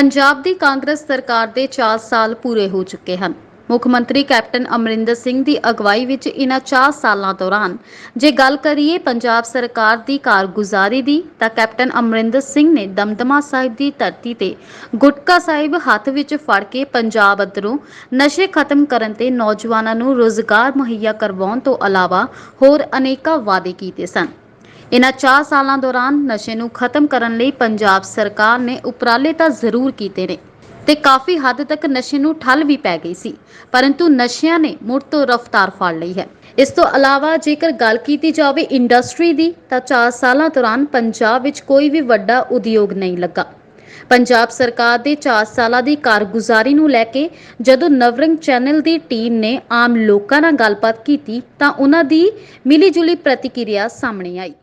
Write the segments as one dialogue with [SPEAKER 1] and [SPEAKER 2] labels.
[SPEAKER 1] ਪੰਜਾਬ ਦੀ ਕਾਂਗਰਸ ਸਰਕਾਰ ਦੇ 4 ਸਾਲ ਪੂਰੇ ਹੋ ਚੁੱਕੇ ਹਨ। ਮੁੱਖ ਮੰਤਰੀ ਕੈਪਟਨ ਅਮਰਿੰਦਰ ਸਿੰਘ ਦੀ ਅਗਵਾਈ ਵਿੱਚ ਇਨ੍ਹਾਂ 4 ਸਾਲਾਂ ਦੌਰਾਨ ਜੇ ਗੱਲ ਕਰੀਏ ਪੰਜਾਬ ਸਰਕਾਰ ਦੀ ਕਾਰਗੁਜ਼ਾਰੀ ਦੀ ਤਾਂ ਕੈਪਟਨ ਅਮਰਿੰਦਰ ਸਿੰਘ ਨੇ ਦਮਦਮਾ ਸਾਹਿਬ ਦੀ ਧਰਤੀ ਤੇ ਗੁਟਕਾ ਸਾਹਿਬ ਹੱਥ ਵਿੱਚ ਫੜ ਕੇ ਪੰਜਾਬ ਅੰਦਰੋਂ ਨਸ਼ੇ ਖਤਮ ਕਰਨ ਤੇ ਨੌਜਵਾਨਾਂ ਨੂੰ ਰੋਜ਼ਗਾਰ ਮੁਹੱਈਆ ਕਰਵਾਉਣ ਤੋਂ ਇਲਾਵਾ ਹੋਰ ਅਨੇਕਾਂ ਵਾਅਦੇ ਕੀਤੇ ਸਨ। ਇਨ੍ਹਾਂ 4 ਸਾਲਾਂ ਦੌਰਾਨ ਨਸ਼ੇ ਨੂੰ ਖਤਮ ਕਰਨ ਲਈ ਪੰਜਾਬ ਸਰਕਾਰ ਨੇ ਉਪਰਾਲੇ ਤਾਂ ਜ਼ਰੂਰ ਕੀਤੇ ਨੇ ਤੇ ਕਾਫੀ ਹੱਦ ਤੱਕ ਨਸ਼ੇ ਨੂੰ ਠੱਲ ਵੀ ਪੈ ਗਈ ਸੀ, ਪਰੰਤੂ ਨਸ਼ਿਆਂ ਨੇ ਮੁੜ ਤੋਂ ਰਫ਼ਤਾਰ ਫੜ ਲਈ ਹੈ। ਇਸ ਤੋਂ ਇਲਾਵਾ ਜੇਕਰ ਗੱਲ ਕੀਤੀ ਜਾਵੇ ਇੰਡਸਟਰੀ ਦੀ ਤਾਂ 4 ਸਾਲਾਂ ਦੌਰਾਨ ਪੰਜਾਬ ਵਿੱਚ ਕੋਈ ਵੀ ਵੱਡਾ ਉਦਯੋਗ ਨਹੀਂ ਲੱਗਾ। ਪੰਜਾਬ ਸਰਕਾਰ ਦੇ 4 ਸਾਲਾਂ ਦੀ ਕਾਰਗੁਜ਼ਾਰੀ ਨੂੰ ਲੈ ਕੇ ਜਦੋਂ ਨਵਰੰਗ ਚੈਨਲ ਦੀ ਟੀਮ ਨੇ ਆਮ ਲੋਕਾਂ ਨਾਲ ਗੱਲਬਾਤ ਕੀਤੀ ਤਾਂ ਉਹਨਾਂ ਦੀ ਮਿਲੀ-ਜੁਲੀ ਪ੍ਰਤੀਕਿਰਿਆ ਸਾਹਮਣੇ ਆਈ।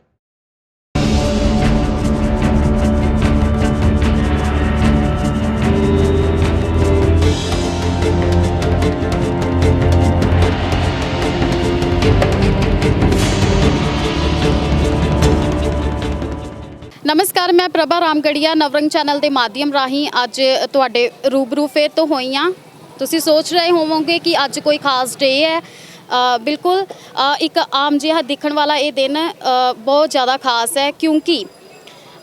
[SPEAKER 1] नमस्कार, मैं प्रभा रामगढ़िया नवरंग चैनल के माध्यम राही अज तुहाडे रूबरू फिर तो होई हाँ। तुसीं सोच रहे होवोगे कि अज कोई खास डे है। बिल्कुल एक आम जिहा दिखण वाला ये दिन बहुत ज़्यादा खास है, क्योंकि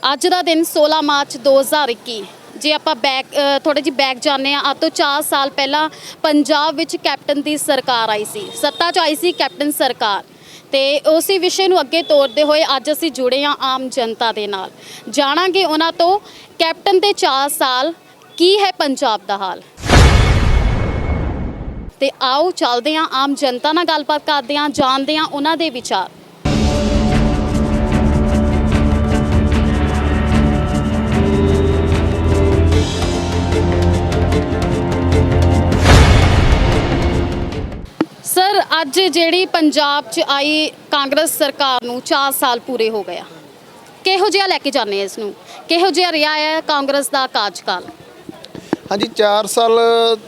[SPEAKER 1] अज का दिन 16 मार्च 2021 जे आप बैक थोड़े जी बैक जाने अब तो 4 साल पहला पंजाब विच कैप्टन की सरकार आई सी, सत्ता च आई सी कैप्टन सरकार। तो उसी विषय नूं अगे तोड़ते हुए अज असीं जुड़े हाँ आम जनता दे नाल, जाणांगे उन्हां तो कैप्टन दे 4 साल की है पंजाब दा हाल। ते आओ चलदे हाँ आम जनता नाल गलबात करदे हाँ, जानदे हाँ उन्हां दे विचार। सर अज जिहड़ी पंजाब च आई कांग्रेस सरकार नूं 4 साल पूरे हो गया, किहो जिहा लैके जाने इस नूं, किहो जिहा रिहा है कांग्रेस दा कार्यकाल?
[SPEAKER 2] हाँ जी, 4 साल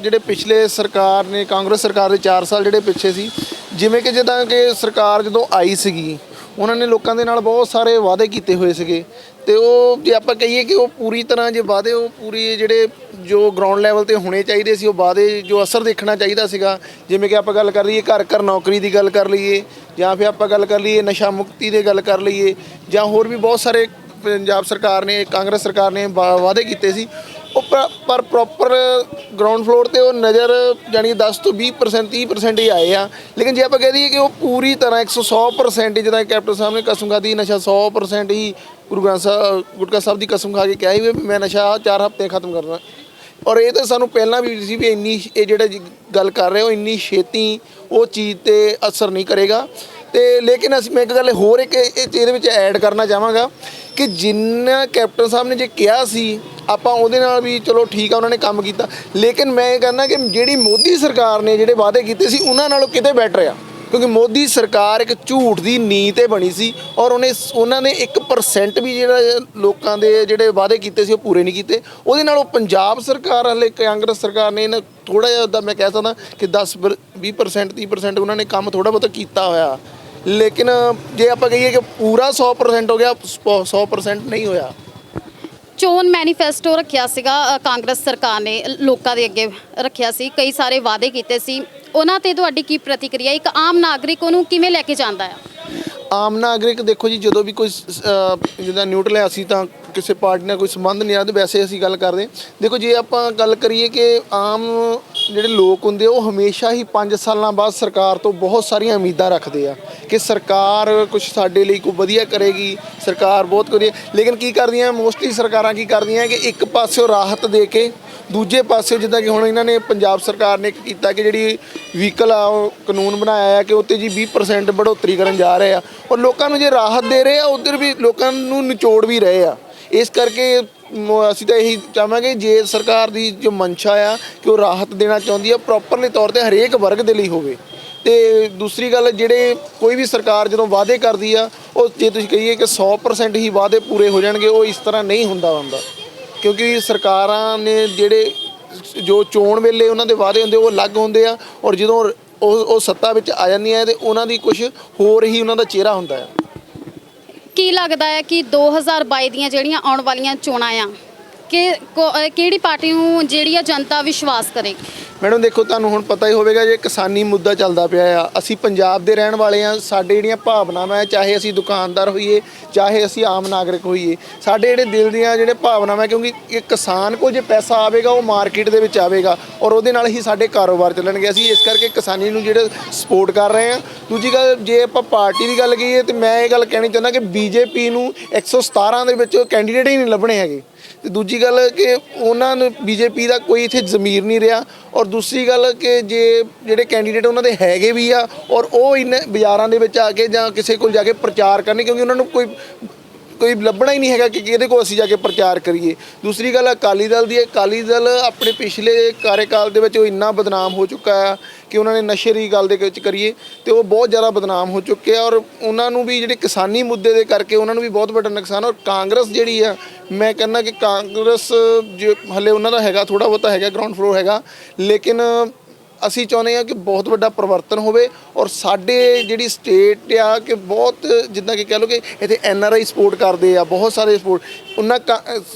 [SPEAKER 2] ਜਿਹੜੇ ਪਿਛਲੇ ਸਰਕਾਰ ਨੇ ਕਾਂਗਰਸ ਸਰਕਾਰ ਦੇ 4 ਸਾਲ ਜਿਹੜੇ ਪਿੱਛੇ ਸੀ, ਜਿਵੇਂ ਕਿ ਜਿੱਦਾਂ ਕਿ ਸਰਕਾਰ ਜਦੋਂ ਆਈ ਸੀਗੀ ਉਹਨਾਂ ਨੇ ਲੋਕਾਂ ਦੇ ਨਾਲ ਬਹੁਤ ਸਾਰੇ ਵਾਅਦੇ ਕੀਤੇ ਹੋਏ ਸੀਗੇ ਤੇ ਉਹ ਜੇ ਆਪਾਂ ਕਹੀਏ ਕਿ ਉਹ ਪੂਰੀ ਤਰ੍ਹਾਂ ਜੇ ਵਾਅਦੇ ਉਹ ਪੂਰੀ ਜਿਹੜੇ ਜੋ ਗਰਾਊਂਡ ਲੈਵਲ ਤੇ ਹੋਣੇ ਚਾਹੀਦੇ ਸੀ ਉਹ ਵਾਅਦੇ ਜੋ ਅਸਰ ਦੇਖਣਾ ਚਾਹੀਦਾ ਸੀਗਾ। ਜਿਵੇਂ ਕਿ ਆਪਾਂ ਗੱਲ ਕਰ ਲਈਏ ਘਰ ਘਰ ਨੌਕਰੀ ਦੀ ਗੱਲ ਕਰ ਲਈਏ, ਜਾਂ ਫਿਰ ਆਪਾਂ ਗੱਲ ਕਰ ਲਈਏ ਨਸ਼ਾ ਮੁਕਤੀ ਦੀ ਗੱਲ ਕਰ ਲਈਏ, ਜਾਂ ਹੋਰ ਵੀ ਬਹੁਤ ਸਾਰੇ ਪੰਜਾਬ ਸਰਕਾਰ ਨੇ ਕਾਂਗਰਸ ਸਰਕਾਰ ਨੇ ਵਾਅਦੇ ਕੀਤੇ ਸੀ। ਉਹ ਪਰ ਪ੍ਰੋਪਰ ਗਰਾਊਂਡ ਫਲੋਰ 'ਤੇ ਉਹ ਨਜ਼ਰ ਜਾਣੀ 10 ਤੋਂ 20% 30% ਹੀ ਆਏ ਆ। ਲੇਕਿਨ ਜੇ ਆਪਾਂ ਕਹਿ ਦਈਏ ਕਿ ਉਹ ਪੂਰੀ ਤਰ੍ਹਾਂ 100% ਜਿੱਦਾਂ ਕੈਪਟਨ ਸਾਹਿਬ ਨੇ ਕਸਮ ਖਾਧੀ ਨਸ਼ਾ 100% ਹੀ ਗੁਰੂ ਗ੍ਰੰਥ ਸਾਹਿਬ ਗੁਟਕਾ ਸਾਹਿਬ ਦੀ ਕਸਮ ਖਾ ਕੇ ਕਿਹਾ ਸੀ ਵੀ ਮੈਂ ਨਸ਼ਾ 4 ਹਫ਼ਤੇ ਖਤਮ ਕਰਨਾ। ਔਰ ਇਹ ਤਾਂ ਸਾਨੂੰ ਪਹਿਲਾਂ ਵੀ ਸੀ ਵੀ ਇੰਨੀ ਇਹ ਜਿਹੜੇ ਗੱਲ ਕਰ ਰਹੇ ਹੋ ਇੰਨੀ ਛੇਤੀ ਉਹ ਚੀਜ਼ 'ਤੇ ਅਸਰ ਨਹੀਂ ਕਰੇਗਾ। ਤੇ ਲੇਕਿਨ ਅਸੀਂ ਮੈਂ ਇੱਕ ਗੱਲ ਹੋਰ ਇੱਕ ਇਹਦੇ ਵਿੱਚ ਐਡ ਕਰਨਾ ਚਾਹਾਂਗਾ ਕਿ ਜਿੰਨਾ ਕੈਪਟਨ ਸਾਹਿਬ ਨੇ ਜੇ ਕਿਹਾ ਸੀ ਆਪਾਂ ਉਹਦੇ ਨਾਲ ਵੀ ਚਲੋ ਠੀਕ ਆ ਉਹਨਾਂ ਨੇ ਕੰਮ ਕੀਤਾ, ਲੇਕਿਨ ਮੈਂ ਇਹ ਕਹਿੰਦਾ ਕਿ ਜਿਹੜੀ ਮੋਦੀ ਸਰਕਾਰ ਨੇ ਜਿਹੜੇ ਵਾਅਦੇ ਕੀਤੇ ਸੀ ਉਹਨਾਂ ਨਾਲੋਂ ਕਿਤੇ ਬੈਟਰ ਆ, ਕਿਉਂਕਿ ਮੋਦੀ ਸਰਕਾਰ ਇੱਕ ਝੂਠ ਦੀ ਨੀਂਹ 'ਤੇ ਬਣੀ ਸੀ ਔਰ ਉਹਨਾਂ ਨੇ 1% ਵੀ ਜਿਹੜਾ ਲੋਕਾਂ ਦੇ ਜਿਹੜੇ ਵਾਅਦੇ ਕੀਤੇ ਸੀ ਉਹ ਪੂਰੇ ਨਹੀਂ ਕੀਤੇ। ਉਹਦੇ ਨਾਲੋਂ ਪੰਜਾਬ ਸਰਕਾਰ ਹਲੇ ਕਾਂਗਰਸ ਸਰਕਾਰ ਨੇ ਇਹਨਾਂ ਥੋੜ੍ਹਾ ਜਿਹਾ ਉੱਦਾਂ ਮੈਂ ਕਹਿ ਸਕਦਾ ਕਿ 10-20% 30% ਉਹਨਾਂ ਨੇ ਕੰਮ ਥੋੜ੍ਹਾ ਬਹੁਤਾ ਕੀਤਾ ਹੋਇਆ। ਲੇਕਿਨ ਜੇ ਆਪਾਂ ਕਹੀਏ ਕਿ ਪੂਰਾ 100% ਹੋ ਗਿਆ, 100% ਨਹੀਂ ਹੋਇਆ।
[SPEAKER 1] ਚੋਣ ਮੈਨੀਫੈਸਟੋ ਰੱਖਿਆ ਸੀਗਾ ਕਾਂਗਰਸ ਸਰਕਾਰ ਨੇ, ਲੋਕਾਂ ਦੇ ਅੱਗੇ ਰੱਖਿਆ ਸੀ, ਕਈ ਸਾਰੇ ਵਾਅਦੇ ਕੀਤੇ ਸੀ, ਉਹਨਾਂ ਤੇ ਤੁਹਾਡੀ ਕੀ ਪ੍ਰਤੀਕਿਰਿਆ? ਇੱਕ ਆਮ ਨਾਗਰਿਕ ਉਹਨੂੰ ਕਿਵੇਂ ਲੈ ਕੇ ਜਾਂਦਾ ਆ?
[SPEAKER 2] ਆਮ ਨਾਗਰਿਕ ਦੇਖੋ ਜੀ, ਜਦੋਂ ਵੀ ਕੋਈ ਜਿੱਦਾਂ ਨਿਊਟਰਲ ਹੈ ਅਸੀਂ ਤਾਂ ਕਿਸੇ ਪਾਰਟੀ ਨਾਲ ਕੋਈ ਸੰਬੰਧ ਨਹੀਂ ਆ, ਤੇ ਵੈਸੇ ਅਸੀਂ ਗੱਲ ਕਰਦੇ ਦੇਖੋ ਜੇ ਆਪਾਂ ਗੱਲ ਕਰੀਏ ਕਿ ਆਮ ਜਿਹੜੇ ਲੋਕ ਹੁੰਦੇ ਉਹ ਹਮੇਸ਼ਾ ਹੀ 5 ਸਾਲਾਂ ਬਾਅਦ ਸਰਕਾਰ ਤੋਂ ਬਹੁਤ ਸਾਰੀਆਂ ਉਮੀਦਾਂ ਰੱਖਦੇ ਆ ਕਿ ਸਰਕਾਰ ਕੁਝ ਸਾਡੇ ਲਈ ਕੋਈ ਵਧੀਆ ਕਰੇਗੀ, ਸਰਕਾਰ ਬਹੁਤ ਵਧੀਆ। ਲੇਕਿਨ ਕੀ ਕਰਦੀਆਂ ਮੋਸਟਲੀ ਸਰਕਾਰਾਂ ਕੀ ਕਰਦੀਆਂ ਕਿ ਇੱਕ ਪਾਸਿਓਂ ਰਾਹਤ ਦੇ ਕੇ ਦੂਜੇ ਪਾਸੇ ਜਿੱਦਾਂ ਕਿ ਹੁਣ ਇਹਨਾਂ ਨੇ ਪੰਜਾਬ ਸਰਕਾਰ ਨੇ ਕੀਤਾ ਕਿ ਜਿਹੜੀ ਵਹੀਕਲ ਆ ਉਹ ਕਾਨੂੰਨ ਬਣਾਇਆ ਆ ਕਿ ਉੱਤੇ ਜੀ 20% ਬੜੋਤਰੀ ਕਰਨ ਜਾ ਰਹੇ ਆ ਔਰ ਲੋਕਾਂ ਨੂੰ ਜੇ ਰਾਹਤ ਦੇ ਰਹੇ ਆ ਉੱਧਰ ਵੀ ਲੋਕਾਂ ਨੂੰ ਨਿਚੋੜ ਵੀ ਰਹੇ ਆ। ਇਸ ਕਰਕੇ ਅਸੀਂ ਤਾਂ ਇਹੀ ਚਾਹਾਂਗੇ ਜੇ ਸਰਕਾਰ ਦੀ ਜੋ ਮਨਸ਼ਾ ਆ ਕਿ ਉਹ ਰਾਹਤ ਦੇਣਾ ਚਾਹੁੰਦੀ ਆ ਪ੍ਰੋਪਰਲੀ ਤੌਰ 'ਤੇ ਹਰੇਕ ਵਰਗ ਦੇ ਲਈ ਹੋਵੇ। ਤੇ ਦੂਸਰੀ ਗੱਲ ਜਿਹੜੇ ਕੋਈ ਵੀ ਸਰਕਾਰ ਜਦੋਂ ਵਾਅਦੇ ਕਰਦੀ ਆ ਉਹ ਜੇ ਤੁਸੀਂ ਕਹੀਏ ਕਿ 100% ਹੀ ਵਾਅਦੇ ਪੂਰੇ ਹੋ ਜਾਣਗੇ, ਉਹ ਇਸ ਤਰ੍ਹਾਂ ਨਹੀਂ ਹੁੰਦਾ ਕਿਉਂਕਿ ਸਰਕਾਰਾਂ ਨੇ ਜਿਹੜੇ ਜੋ ਚੋਣ ਵੇਲੇ ਉਹਨਾਂ ਦੇ ਵਾਅਦੇ ਹੁੰਦੇ ਉਹ ਅਲੱਗ ਹੁੰਦੇ ਆ ਔਰ ਜਦੋਂ ਉਹ ਸੱਤਾ ਵਿੱਚ ਆ ਜਾਂਦੀਆਂ ਤੇ ਉਹਨਾਂ ਦੀ ਕੁਝ ਹੋਰ ਹੀ ਉਹਨਾਂ ਦਾ ਚਿਹਰਾ ਹੁੰਦਾ ਆ।
[SPEAKER 1] ਕੀ ਲੱਗਦਾ ਹੈ ਕਿ 2022 ਦੀਆਂ ਜਿਹੜੀਆਂ ਆਉਣ ਵਾਲੀਆਂ ਚੋਣਾਂ ਆ ਕਿ ਕਿਹੜੀ ਪਾਰਟੀ ਨੂੰ ਜਿਹੜੀ ਆ ਜਨਤਾ ਵਿਸ਼ਵਾਸ ਕਰੇਗੀ?
[SPEAKER 2] ਮੈਡਮ ਦੇਖੋ, ਤੁਹਾਨੂੰ ਹੁਣ ਪਤਾ ਹੀ ਹੋਵੇਗਾ ਜੇ ਕਿਸਾਨੀ ਮੁੱਦਾ ਚੱਲਦਾ ਪਿਆ ਆ। ਅਸੀਂ ਪੰਜਾਬ ਦੇ ਰਹਿਣ ਵਾਲੇ ਆ, ਸਾਡੇ ਜਿਹੜੀਆਂ ਭਾਵਨਾਵਾਂ ਹੈ, ਚਾਹੇ ਅਸੀਂ ਦੁਕਾਨਦਾਰ ਹੋਈਏ ਚਾਹੇ ਅਸੀਂ ਆਮ ਨਾਗਰਿਕ ਹੋਈਏ, ਸਾਡੇ ਜਿਹੜੇ ਦਿਲ ਦੀਆਂ ਜਿਹੜੇ ਭਾਵਨਾਵਾਂ, ਕਿਉਂਕਿ ਇਹ ਕਿਸਾਨ ਕੋਲ ਜੇ ਪੈਸਾ ਆਵੇਗਾ ਉਹ ਮਾਰਕੀਟ ਦੇ ਵਿੱਚ ਆਵੇਗਾ ਔਰ ਉਹਦੇ ਨਾਲ ਹੀ ਸਾਡੇ ਕਾਰੋਬਾਰ ਚੱਲਣਗੇ। ਅਸੀਂ ਇਸ ਕਰਕੇ ਕਿਸਾਨੀ ਨੂੰ ਜਿਹੜੇ ਸਪੋਰਟ ਕਰ ਰਹੇ ਹਾਂ। ਦੂਜੀ ਗੱਲ, ਜੇ ਆਪਾਂ ਪਾਰਟੀ ਦੀ ਗੱਲ ਕਰੀਏ ਤਾਂ ਮੈਂ ਇਹ ਗੱਲ ਕਹਿਣੀ ਚਾਹੁੰਦਾ ਕਿ ਬੀਜੇਪੀ ਨੂੰ 117 ਦੇ ਵਿੱਚ ਕੈਂਡੀਡੇਟ ਹੀ ਨਹੀਂ ਲੱਭਣੇ ਹੈਗੇ। ਤੇ ਦੂਜੀ ਗੱਲ ਕਿ ਉਹਨਾਂ ਨੂੰ ਬੀਜੇਪੀ ਦਾ ਕੋਈ ਇੱਥੇ ਜ਼ਮੀਰ ਨਹੀਂ ਰਿਹਾ। ਔਰ ਦੂਸਰੀ ਗੱਲ ਕਿ ਜਿਹੜੇ ਕੈਂਡੀਡੇਟ ਉਹਨਾਂ ਦੇ ਹੈਗੇ ਵੀ ਆ ਔਰ ਉਹ ਇਨ ਬਾਜ਼ਾਰਾਂ ਦੇ ਵਿੱਚ ਆ ਕੇ ਜਾਂ ਕਿਸੇ ਕੋਲ ਜਾ ਕੇ ਪ੍ਰਚਾਰ ਕਰਨੀ, ਕਿਉਂਕਿ ਉਹਨਾਂ ਨੂੰ ਕੋਈ ਲੱਭਣਾ ਹੀ ਨਹੀਂ ਹੈਗਾ ਕਿ ਇਹਦੇ ਕੋਲ ਅਸੀਂ ਜਾ ਕੇ ਪ੍ਰਚਾਰ ਕਰੀਏ। ਦੂਸਰੀ ਗੱਲ ਅਕਾਲੀ ਦਲ ਦੀ ਹੈ। ਅਕਾਲੀ ਦਲ ਆਪਣੇ ਪਿਛਲੇ ਕਾਰਜਕਾਲ ਦੇ ਵਿੱਚ ਉਹ ਇੰਨਾ ਬਦਨਾਮ ਹੋ ਚੁੱਕਾ ਆ ਕਿ ਉਹਨਾਂ ਨੇ ਨਸ਼ੇ ਦੀ ਗੱਲ ਦੇ ਵਿੱਚ ਕਰੀਏ ਤੇ ਉਹ ਬਹੁਤ ਜ਼ਿਆਦਾ ਬਦਨਾਮ ਹੋ ਚੁੱਕੇ ਆ ਔਰ ਉਹਨਾਂ ਨੂੰ ਵੀ ਜਿਹੜੇ ਕਿਸਾਨੀ ਮੁੱਦੇ ਦੇ ਕਰਕੇ ਉਹਨਾਂ ਨੂੰ ਵੀ ਬਹੁਤ ਵੱਡਾ ਨੁਕਸਾਨ। ਔਰ ਕਾਂਗਰਸ ਜਿਹੜੀ ਆ, ਮੈਂ ਕਹਿੰਦਾ ਕਿ ਕਾਂਗਰਸ ਜੋ ਹਲੇ ਉਹਨਾਂ ਦਾ ਹੈਗਾ, ਥੋੜ੍ਹਾ ਬਹੁਤਾ ਹੈਗਾ, ਗਰਾਊਂਡ ਫਲੋਰ ਹੈਗਾ, ਲੇਕਿਨ ਅਸੀਂ ਚਾਹੁੰਦੇ ਹਾਂ ਕਿ ਬਹੁਤ ਵੱਡਾ ਪਰਿਵਰਤਨ ਹੋਵੇ ਔਰ ਸਾਡੇ ਜਿਹੜੀ ਸਟੇਟ ਆ ਕਿ ਬਹੁਤ ਜਿੱਦਾਂ ਕਿ ਕਹਿ ਲਓ ਕਿ ਇੱਥੇ NRI ਸਪੋਰਟ ਕਰਦੇ ਆ, ਬਹੁਤ ਸਾਰੇ ਸਪੋਰਟ ਉਹਨਾਂ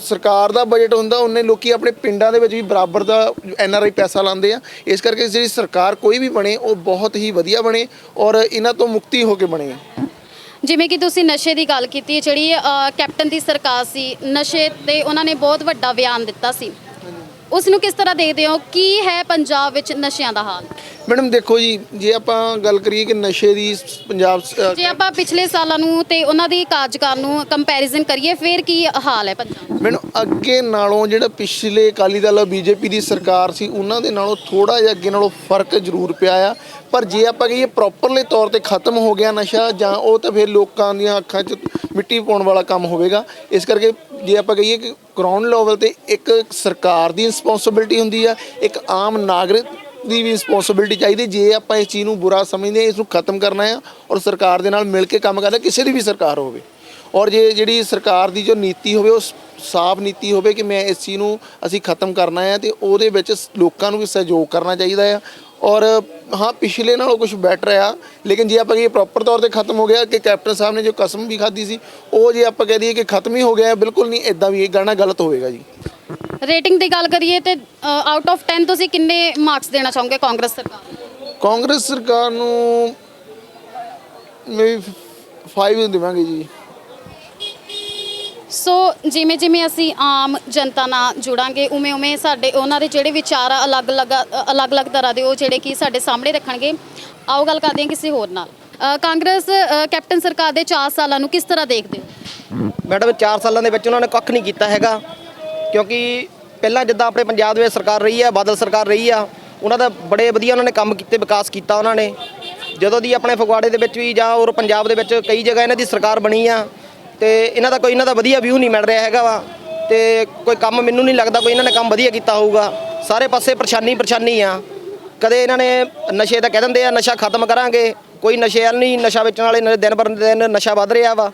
[SPEAKER 2] ਸਰਕਾਰ ਦਾ ਬਜਟ ਹੁੰਦਾ, ਉਹਨੇ ਲੋਕੀ ਆਪਣੇ ਪਿੰਡਾਂ ਦੇ ਵਿੱਚ ਵੀ ਬਰਾਬਰ ਦਾ NRI ਪੈਸਾ ਲਾਉਂਦੇ ਆ। ਇਸ ਕਰਕੇ ਜਿਹੜੀ ਸਰਕਾਰ ਕੋਈ ਵੀ ਬਣੇ ਉਹ ਬਹੁਤ ਹੀ ਵਧੀਆ ਬਣੇ ਔਰ ਇਹਨਾਂ ਤੋਂ ਮੁਕਤੀ ਹੋ ਕੇ ਬਣੇ।
[SPEAKER 1] ਜਿਵੇਂ ਕਿ ਤੁਸੀਂ ਨਸ਼ੇ ਦੀ ਗੱਲ ਕੀਤੀ, ਜਿਹੜੀ ਕੈਪਟਨ ਦੀ ਸਰਕਾਰ ਸੀ, ਨਸ਼ੇ ਤੇ ਉਹਨਾਂ ਨੇ ਬਹੁਤ ਵੱਡਾ ਬਿਆਨ ਦਿੱਤਾ ਸੀ, ਉਸ ਨੂੰ ਕਿਸ ਤਰ੍ਹਾਂ ਦੇਖਦੇ ਹੋ? ਕੀ ਹੈ ਪੰਜਾਬ ਵਿੱਚ ਨਸ਼ਿਆਂ ਦਾ ਹਾਲ?
[SPEAKER 2] ਮੈਡਮ ਦੇਖੋ ਜੀ, ਜੇ ਆਪਾਂ ਗੱਲ ਕਰੀਏ ਕਿ ਨਸ਼ੇ ਦੀ ਪੰਜਾਬ
[SPEAKER 1] ਜੇ ਆਪਾਂ ਪਿਛਲੇ ਸਾਲਾਂ ਨੂੰ ਤੇ ਉਹਨਾਂ ਦੀ ਕਾਰਜਕਾਲ ਨੂੰ ਕੰਪੈਰੀਜ਼ਨ ਕਰੀਏ, ਫਿਰ ਕੀ ਹਾਲ ਹੈ ਪੰਜਾਬ?
[SPEAKER 2] ਮੈਨੂੰ ਅੱਗੇ ਨਾਲੋਂ ਜਿਹੜਾ ਪਿਛਲੇ ਅਕਾਲੀ ਦਲ ਬੀਜੇਪੀ ਦੀ ਸਰਕਾਰ ਸੀ ਉਹਨਾਂ ਦੇ ਨਾਲੋਂ ਥੋੜਾ ਜਿਹਾ ਅੱਗੇ ਨਾਲੋਂ ਫਰਕ ਜ਼ਰੂਰ ਪਿਆ ਆ। ਪਰ ਜੇ ਆਪਾਂ ਕਹੀਏ ਪ੍ਰੋਪਰਲੀ ਤੌਰ ਤੇ ਖਤਮ ਹੋ ਗਿਆ ਨਸ਼ਾ, ਜਾਂ ਉਹ ਤਾਂ ਫਿਰ ਲੋਕਾਂ ਦੀਆਂ ਅੱਖਾਂ 'ਚ ਮਿੱਟੀ ਪਾਉਣ ਵਾਲਾ ਕੰਮ ਹੋਵੇਗਾ। ਇਸ ਕਰਕੇ ਜੇ ਆਪਾਂ ਕਹੀਏ ਕਿ ਗਰਾਊਂਡ ਲੈਵਲ ਤੇ ਇੱਕ ਸਰਕਾਰ ਦੀ ਰਿਸਪੌਂਸਿਬਿਲਟੀ ਹੁੰਦੀ ਆ, ਇੱਕ ਆਮ ਨਾਗਰਿਕ ਦੀ ਵੀ ਰਿਸਪੌਂਸਿਬਿਲਟੀ ਚਾਹੀਦੀ। ਜੇ ਆਪਾਂ ਇਸ ਚੀਜ਼ ਨੂੰ ਬੁਰਾ ਸਮਝਦੇ, ਇਸ ਨੂੰ ਖਤਮ ਕਰਨਾ ਆ ਔਰ ਸਰਕਾਰ ਦੇ ਨਾਲ ਮਿਲ ਕੇ ਕੰਮ ਕਰਨਾ, ਕਿਸੇ ਦੀ ਵੀ ਸਰਕਾਰ ਹੋਵੇ, ਔਰ ਜੇ ਜਿਹੜੀ ਸਰਕਾਰ ਦੀ ਜੋ ਨੀਤੀ ਹੋਵੇ ਉਹ ਸਾਫ਼ ਨੀਤੀ ਹੋਵੇ ਕਿ ਮੈਂ ਇਸ ਚੀਜ਼ ਨੂੰ ਅਸੀਂ ਖਤਮ ਕਰਨਾ ਆ, ਤੇ ਉਹਦੇ ਵਿੱਚ ਲੋਕਾਂ ਨੂੰ ਵੀ ਸਹਿਯੋਗ ਕਰਨਾ ਚਾਹੀਦਾ ਆ। ਔਰ ਹਾਂ, ਪਿਛਲੇ ਨਾਲੋਂ ਕੁਝ ਬੈਟਰ ਆ, ਲੇਕਿਨ ਜੇ ਆਪਾਂ ਕਹੀਏ ਪ੍ਰੋਪਰ ਤੌਰ ਤੇ ਖਤਮ ਹੋ ਗਿਆ ਕਿ ਕੈਪਟਨ ਸਾਹਿਬ ਨੇ ਜੋ ਕਸਮ ਵੀ ਖਾਧੀ ਸੀ ਉਹ ਜੇ ਆਪਾਂ ਕਹਿ ਦਈਏ ਕਿ ਖਤਮ ਹੀ ਹੋ ਗਿਆ, ਬਿਲਕੁਲ ਨਹੀਂ, ਇਦਾਂ ਵੀ ਇਹ ਕਹਿਣਾ ਗਲਤ ਹੋਵੇਗਾ ਜੀ।
[SPEAKER 1] ਰੇਟਿੰਗ ਦੀ ਗੱਲ ਕਰੀਏ ਤੇ ਆਊਟ ਆਫ 10 ਤੁਸੀਂ ਕਿੰਨੇ ਮਾਰਕਸ ਦੇਣਾ ਚਾਹੋਗੇ ਕਾਂਗਰਸ ਸਰਕਾਰ ਨੂੰ?
[SPEAKER 2] ਕਾਂਗਰਸ ਸਰਕਾਰ ਨੂੰ ਮੈਂ 5 ਦੇਵਾਂਗੇ ਜੀ।
[SPEAKER 1] ਸੋ ਜਿਵੇਂ ਜਿਵੇਂ ਅਸੀਂ ਆਮ ਜਨਤਾ ਨਾਲ ਜੁੜਾਂਗੇ, ਉਵੇਂ ਉਵੇਂ ਸਾਡੇ ਉਹਨਾਂ ਦੇ ਜਿਹੜੇ ਵਿਚਾਰ ਆ ਅਲੱਗ-ਅਲੱਗ ਤਰ੍ਹਾਂ ਦੇ ਉਹ ਜਿਹੜੇ ਕਿ ਸਾਡੇ ਸਾਹਮਣੇ ਰੱਖਣਗੇ। ਆਓ ਗੱਲ ਕਰਦੇ ਹਾਂ ਕਿਸੇ ਹੋਰ ਨਾਲ। ਕਾਂਗਰਸ ਕੈਪਟਨ ਸਰਕਾਰ ਦੇ 4 ਸਾਲਾਂ ਨੂੰ ਕਿਸ ਤਰ੍ਹਾਂ ਦੇਖਦੇ ਹੋ?
[SPEAKER 3] ਮੈਡਮ 4 ਸਾਲਾਂ ਦੇ ਵਿੱਚ ਉਹਨਾਂ ਨੇ ਕੱਖ ਨਹੀਂ ਕੀਤਾ ਹੈਗਾ, ਕਿਉਂਕਿ ਪਹਿਲਾਂ ਜਿੱਦਾਂ ਆਪਣੇ ਪੰਜਾਬ ਦੇ ਵਿੱਚ ਸਰਕਾਰ ਰਹੀ ਆ, ਬਾਦਲ ਸਰਕਾਰ ਰਹੀ ਆ, ਉਹਨਾਂ ਦਾ ਬੜੇ ਵਧੀਆ ਉਹਨਾਂ ਨੇ ਕੰਮ ਕੀਤੇ, ਵਿਕਾਸ ਕੀਤਾ ਉਹਨਾਂ ਨੇ। ਜਦੋਂ ਦੀ ਆਪਣੇ ਫਗਵਾੜੇ ਦੇ ਵਿੱਚ ਵੀ ਜਾਂ ਔਰ ਪੰਜਾਬ ਦੇ ਵਿੱਚ ਕਈ ਜਗ੍ਹਾ ਇਹਨਾਂ ਦੀ ਸਰਕਾਰ ਬਣੀ ਆ ਤੇ ਇਹਨਾਂ ਦਾ ਵਧੀਆ ਵਿਊ ਨਹੀਂ ਮਿਲ ਰਿਹਾ ਹੈਗਾ ਵਾ, ਤੇ ਕੋਈ ਕੰਮ ਮੈਨੂੰ ਨਹੀਂ ਲੱਗਦਾ ਕੋਈ ਇਹਨਾਂ ਨੇ ਕੰਮ ਵਧੀਆ ਕੀਤਾ ਹੋਊਗਾ। ਸਾਰੇ ਪਾਸੇ ਪਰੇਸ਼ਾਨੀ ਆ। ਕਦੇ ਇਹਨਾਂ ਨੇ ਨਸ਼ੇ ਦਾ ਕਹਿ ਦਿੰਦੇ ਆ ਨਸ਼ਾ ਖਤਮ ਕਰਾਂਗੇ, ਕੋਈ ਨਸ਼ੇ ਵਾਲ ਨਹੀਂ, ਨਸ਼ਾ ਵੇਚਣ ਵਾਲੇ ਦਿਨ ਬਰ ਦਿਨ ਨਸ਼ਾ ਵੱਧ ਰਿਹਾ ਵਾ,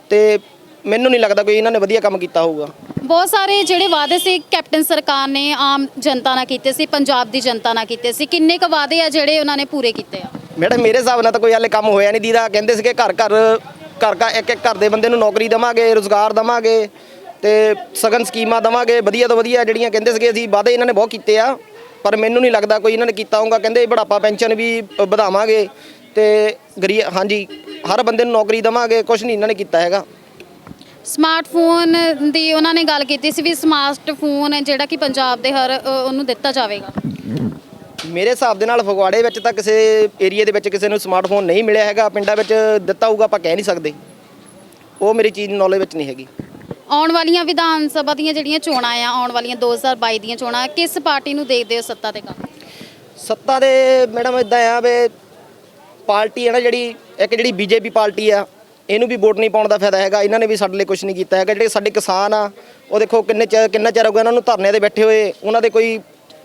[SPEAKER 3] ਤੇ ਮੈਨੂੰ ਨਹੀਂ ਲੱਗਦਾ ਕੋਈ ਇਹਨਾਂ ਨੇ ਵਧੀਆ ਕੰਮ ਕੀਤਾ ਹੋਊਗਾ।
[SPEAKER 1] ਬਹੁਤ ਸਾਰੇ ਜਿਹੜੇ ਵਾਅਦੇ ਸੀ ਕੈਪਟਨ ਸਰਕਾਰ ਨੇ ਆਮ ਜਨਤਾ ਨਾਲ ਕੀਤੇ ਸੀ, ਪੰਜਾਬ ਦੀ ਜਨਤਾ ਨਾਲ ਕੀਤੇ ਸੀ, ਕਿੰਨੇ ਕੁ ਵਾਅਦੇ ਆ ਜਿਹੜੇ ਉਹਨਾਂ ਨੇ ਪੂਰੇ ਕੀਤੇ ਆ?
[SPEAKER 3] ਮੈਡਮ ਮੇਰੇ ਹਿਸਾਬ ਨਾਲ ਤਾਂ ਕੋਈ ਹਾਲੇ ਕੰਮ ਹੋਇਆ ਨਹੀਂ ਦੀਦਾ। ਕਹਿੰਦੇ ਸੀਗੇ ਘਰ ਇੱਕ ਘਰ ਦੇ ਬੰਦੇ ਨੂੰ ਨੌਕਰੀ ਦੇਵਾਂਗੇ, ਰੁਜ਼ਗਾਰ ਦੇਵਾਂਗੇ ਤੇ ਸਗਨ ਸਕੀਮਾਂ ਦੇਵਾਂਗੇ, ਵਧੀਆ ਤੋਂ ਵਧੀਆ ਜਿਹੜੀਆਂ ਕਹਿੰਦੇ ਸੀਗੇ ਅਸੀਂ ਵਾਅਦੇ ਇਹਨਾਂ ਨੇ ਬਹੁਤ ਕੀਤੇ ਆ, ਪਰ ਮੈਨੂੰ ਨਹੀਂ ਲੱਗਦਾ ਕੋਈ ਇਹਨਾਂ ਨੇ ਕੀਤਾ ਹੋਊਗਾ। ਕਹਿੰਦੇ ਬੁਢਾਪਾ ਪੈਨਸ਼ਨ ਵੀ ਵਧਾਵਾਂਗੇ ਤੇ ਹਾਂਜੀ ਹਰ ਬੰਦੇ ਨੂੰ ਨੌਕਰੀ ਦੇਵਾਂਗੇ, ਕੁਝ ਨਹੀਂ ਇਹਨਾਂ ਨੇ ਕੀਤਾ ਹੈਗਾ।
[SPEAKER 1] ਸਮਾਰਟਫੋਨ ਦੀ ਉਹਨਾਂ ਨੇ ਗੱਲ ਕੀਤੀ ਸੀ ਵੀ ਸਮਾਰਟਫੋਨ ਜਿਹੜਾ ਕਿ ਪੰਜਾਬ ਦੇ ਹਰ ਉਹਨੂੰ ਦਿੱਤਾ ਜਾਵੇਗਾ।
[SPEAKER 3] ਮੇਰੇ ਹਿਸਾਬ ਦੇ ਨਾਲ ਫਗਵਾੜੇ ਵਿੱਚ ਤਾਂ ਕਿਸੇ ਏਰੀਆ ਦੇ ਵਿੱਚ ਕਿਸੇ ਨੂੰ ਸਮਾਰਟਫੋਨ ਨਹੀਂ ਮਿਲਿਆ ਹੈਗਾ, ਪਿੰਡਾਂ ਵਿੱਚ ਦਿੱਤਾ ਹੋਊਗਾ ਆਪਾਂ ਕਹਿ ਨਹੀਂ ਸਕਦੇ, ਉਹ ਮੇਰੀ ਚੀਜ਼ ਨੌਲੇਜ ਵਿੱਚ ਨਹੀਂ ਹੈਗੀ।
[SPEAKER 1] ਆਉਣ ਵਾਲੀਆਂ ਵਿਧਾਨ ਸਭਾ ਦੀਆਂ ਜਿਹੜੀਆਂ ਚੋਣਾਂ ਆ, ਆਉਣ ਵਾਲੀਆਂ 2022 ਦੀਆਂ ਚੋਣਾਂ, ਕਿਸ ਪਾਰਟੀ ਨੂੰ ਦੇਖਦੇ ਹੋ ਸੱਤਾ ਤੇ?
[SPEAKER 3] ਸੱਤਾ ਦੇ ਮੈਡਮ ਇਦਾਂ ਆ ਵੀ ਪਾਰਟੀ ਹੈ ਨਾ ਜਿਹੜੀ ਬੀਜੇਪੀ ਪਾਰਟੀ ਆ, ਇਹਨੂੰ ਵੀ ਵੋਟ ਨਹੀਂ ਪਾਉਣ ਦਾ ਫਾਇਦਾ ਹੈਗਾ। ਇਹਨਾਂ ਨੇ ਵੀ ਸਾਡੇ ਲਈ ਕੁਝ ਨਹੀਂ ਕੀਤਾ ਹੈਗਾ। ਜਿਹੜੇ ਸਾਡੇ ਕਿਸਾਨ ਆ ਉਹ ਦੇਖੋ ਕਿੰਨਾ ਚਿਰ ਹੋ ਗਿਆ ਉਹਨਾਂ ਨੂੰ ਧਰਨਿਆਂ 'ਤੇ ਬੈਠੇ ਹੋਏ, ਉਹਨਾਂ ਦੇ ਕੋਈ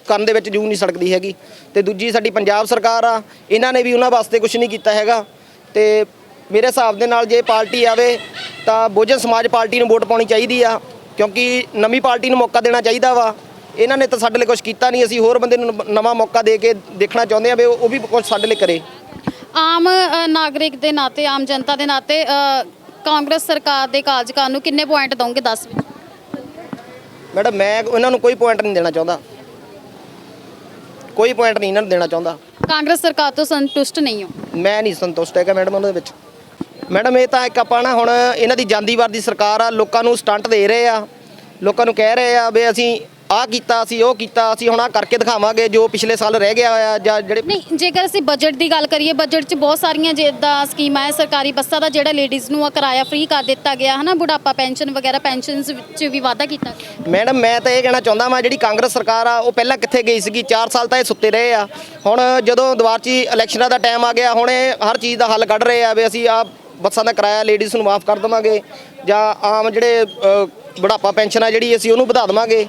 [SPEAKER 3] ਕੰਨ ਦੇ ਵਿੱਚ ਜੂੰ ਨਹੀਂ ਸੜਕਦੀ ਹੈਗੀ। ਤੇ ਦੂਜੀ ਸਾਡੀ ਪੰਜਾਬ ਸਰਕਾਰ ਆ, ਇਹਨਾਂ ਨੇ ਵੀ ਉਹਨਾਂ ਵਾਸਤੇ ਕੁਝ ਨਹੀਂ ਕੀਤਾ ਹੈਗਾ। ਤੇ ਮੇਰੇ ਹਿਸਾਬ ਦੇ ਨਾਲ ਜੇ ਪਾਰਟੀ ਆਵੇ ਤਾਂ ਬਹੁਜਨ ਸਮਾਜ ਪਾਰਟੀ ਨੂੰ ਵੋਟ ਪਾਉਣੀ ਚਾਹੀਦੀ ਆ, ਕਿਉਂਕਿ ਨਵੀਂ ਪਾਰਟੀ ਨੂੰ ਮੌਕਾ ਦੇਣਾ ਚਾਹੀਦਾ ਵਾ। ਇਹਨਾਂ ਨੇ ਤਾਂ ਸਾਡੇ ਲਈ ਕੁਝ ਕੀਤਾ ਨਹੀਂ, ਅਸੀਂ ਹੋਰ ਬੰਦੇ ਨੂੰ ਨਵਾਂ ਮੌਕਾ ਦੇ ਕੇ ਦੇਖਣਾ ਚਾਹੁੰਦੇ ਹਾਂ ਵੀ ਉਹ ਵੀ ਕੁਝ ਸਾਡੇ ਲਈ ਕਰੇ।
[SPEAKER 1] ਆਮ ਨਾਗਰਿਕ ਦੇ ਨਾਤੇ, ਆਮ ਜਨਤਾ ਦੇ ਨਾਤੇ ਕਾਂਗਰਸ ਸਰਕਾਰ ਦੇ ਕਾਰਜਕਾਲ ਨੂੰ ਕਿੰਨੇ ਪੁਆਇੰਟ ਦਵੋਗੇ 10 ਵਿੱਚ?
[SPEAKER 3] ਮੈਡਮ ਮੈਂ ਉਹਨਾਂ ਨੂੰ ਕੋਈ ਪੁਆਇੰਟ ਨਹੀਂ ਦੇਣਾ ਚਾਹੁੰਦਾ, ਕੋਈ ਪੁਆਇੰਟ ਨਹੀਂ ਇਹਨਾਂ ਨੂੰ ਦੇਣਾ ਚਾਹੁੰਦਾ।
[SPEAKER 1] ਕਾਂਗਰਸ ਸਰਕਾਰ ਤੋਂ ਸੰਤੁਸ਼ਟ ਨਹੀਂ ਹੋ?
[SPEAKER 3] ਮੈਂ ਨਹੀਂ ਸੰਤੁਸ਼ਟ ਹੈਗਾ ਮੈਡਮ ਉਹਨਾਂ ਦੇ ਵਿੱਚ। ਮੈਡਮ ਇਹ ਤਾਂ ਇੱਕ ਆਪਾਂ ਨਾ ਹੁਣ ਇਹਨਾਂ ਦੀ ਜਾਂਦੀ ਵਾਰ ਦੀ ਸਰਕਾਰ ਆ, ਲੋਕਾਂ ਨੂੰ ਸਟੰਟ ਦੇ ਰਹੇ ਆ, ਲੋਕਾਂ ਨੂੰ ਕਹਿ ਰਹੇ ਆ ਵੀ ਅਸੀਂ ਆਹ ਕੀਤਾ, ਅਸੀਂ ਉਹ ਕੀਤਾ, ਅਸੀਂ ਹੁਣ ਆਹ ਕਰਕੇ ਦਿਖਾਵਾਂਗੇ ਜੋ ਪਿਛਲੇ ਸਾਲ ਰਹਿ ਗਿਆ ਆ ਜਾਂ ਜਿਹੜੇ।
[SPEAKER 1] ਨਹੀਂ, ਜੇਕਰ ਅਸੀਂ ਬਜਟ ਦੀ ਗੱਲ ਕਰੀਏ, ਬਜਟ 'ਚ ਬਹੁਤ ਸਾਰੀਆਂ ਜਿੱਦਾਂ ਸਕੀਮਾਂ ਹੈ, ਸਰਕਾਰੀ ਬੱਸਾਂ ਦਾ ਜਿਹੜਾ ਲੇਡੀਜ਼ ਨੂੰ ਕਿਰਾਇਆ ਫ੍ਰੀ ਕਰ ਦਿੱਤਾ ਗਿਆ ਹੈ ਨਾ, ਬੁਢਾਪਾ ਪੈਨਸ਼ਨ ਵਗੈਰਾ, ਪੈਨਸ਼ਨਸ ਵਿੱਚ ਵੀ ਵਾਧਾ ਕੀਤਾ ਗਿਆ।
[SPEAKER 3] ਮੈਡਮ ਮੈਂ ਤਾਂ ਇਹ ਕਹਿਣਾ ਚਾਹੁੰਦਾ ਵਾਂ ਜਿਹੜੀ ਕਾਂਗਰਸ ਸਰਕਾਰ ਆ ਉਹ ਪਹਿਲਾਂ ਕਿੱਥੇ ਗਈ ਸੀਗੀ? 4 ਸਾਲ ਤਾਂ ਇਹ ਸੁੱਤੇ ਰਹੇ ਆ। ਹੁਣ ਜਦੋਂ ਦੁਬਾਰਾ 'ਚ ਇਲੈਕਸ਼ਨਾਂ ਦਾ ਟਾਈਮ ਆ ਗਿਆ, ਹੁਣ ਇਹ ਹਰ ਚੀਜ਼ ਦਾ ਹੱਲ ਕੱਢ ਰਹੇ ਆ ਵੀ ਅਸੀਂ ਆ ਬੱਸਾਂ ਦਾ ਕਿਰਾਇਆ ਲੇਡੀਜ਼ ਨੂੰ ਮਾਫ ਕਰ ਦੇਵਾਂਗੇ ਜਾਂ ਆਮ ਜਿਹੜੇ ਬੁਢਾਪਾ ਪੈਨਸ਼ਨ ਆ ਜਿਹੜੀ ਅਸੀਂ ਉਹਨੂੰ ਵਧਾ ਦੇਵਾਂਗੇ।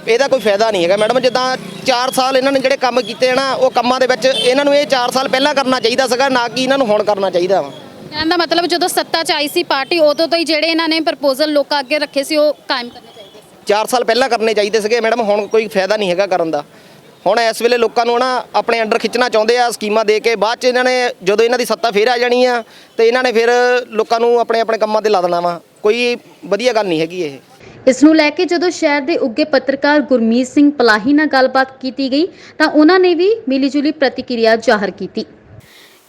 [SPEAKER 3] ਇਹਦਾ ਕੋਈ ਫਾਇਦਾ ਨਹੀਂ ਹੈਗਾ ਮੈਡਮ। ਜਿੱਦਾਂ 4 ਸਾਲ ਇਹਨਾਂ ਨੇ ਜਿਹੜੇ ਕੰਮ ਕੀਤੇ ਨਾ, ਉਹ ਕੰਮਾਂ ਦੇ ਵਿੱਚ ਇਹਨਾਂ ਨੂੰ ਇਹ 4 ਸਾਲ ਪਹਿਲਾਂ ਕਰਨਾ ਚਾਹੀਦਾ ਸੀਗਾ, ਨਾ ਕਿ ਇਹਨਾਂ ਨੂੰ ਹੁਣ ਕਰਨਾ ਚਾਹੀਦਾ ਵਾ।
[SPEAKER 1] ਕਹਿਣ ਦਾ ਮਤਲਬ ਜਦੋਂ ਸੱਤਾ 'ਚ ਆਈ ਸੀ ਪਾਰਟੀ, ਉਦੋਂ ਤੋਂ ਹੀ ਜਿਹੜੇ ਇਹਨਾਂ ਨੇ ਪ੍ਰਪੋਜ਼ਲ ਲੋਕਾਂ ਅੱਗੇ ਰੱਖੇ ਸੀ ਉਹ ਕਾਇਮ ਕਰਨੇ ਚਾਹੀਦੇ ਸੀ।
[SPEAKER 3] 4 ਸਾਲ ਪਹਿਲਾਂ ਕਰਨੇ ਚਾਹੀਦੇ ਸੀਗੇ ਮੈਡਮ, ਹੁਣ ਕੋਈ ਫਾਇਦਾ ਨਹੀਂ ਹੈਗਾ ਕਰਨ ਦਾ। ਹੁਣ ਇਸ ਵੇਲੇ ਲੋਕਾਂ ਨੂੰ ਨਾ ਆਪਣੇ ਅੰਡਰ ਖਿੱਚਣਾ ਚਾਹੁੰਦੇ ਆ ਸਕੀਮਾਂ ਦੇ ਕੇ, ਬਾਅਦ 'ਚ ਇਹਨਾਂ ਨੇ ਜਦੋਂ ਇਹਨਾਂ ਦੀ ਸੱਤਾ ਫੇਰ ਆ ਜਾਣੀ ਆ ਤੇ ਇਹਨਾਂ ਨੇ ਫਿਰ ਲੋਕਾਂ ਨੂੰ ਆਪਣੇ ਆਪਣੇ ਕੰਮਾਂ ਤੇ ਲਾ ਦੇਣਾ ਵਾ। ਕੋਈ ਵਧੀਆ ਗੱਲ ਨਹੀਂ ਹੈਗੀ ਇਹ।
[SPEAKER 1] ਇਸ ਨੂੰ ਲੈ ਕੇ ਜਦੋਂ ਸ਼ਹਿਰ ਦੇ ਉੱਗੇ ਪੱਤਰਕਾਰ ਗੁਰਮੀਤ ਸਿੰਘ ਪਲਾਹੀ ਨਾਲ ਗੱਲਬਾਤ ਕੀਤੀ ਗਈ ਤਾਂ ਉਹਨਾਂ ਨੇ ਵੀ ਮਿਲੀਜੁਲੀ ਪ੍ਰਤੀਕਿਰਿਆ ਜ਼ਾਹਰ ਕੀਤੀ।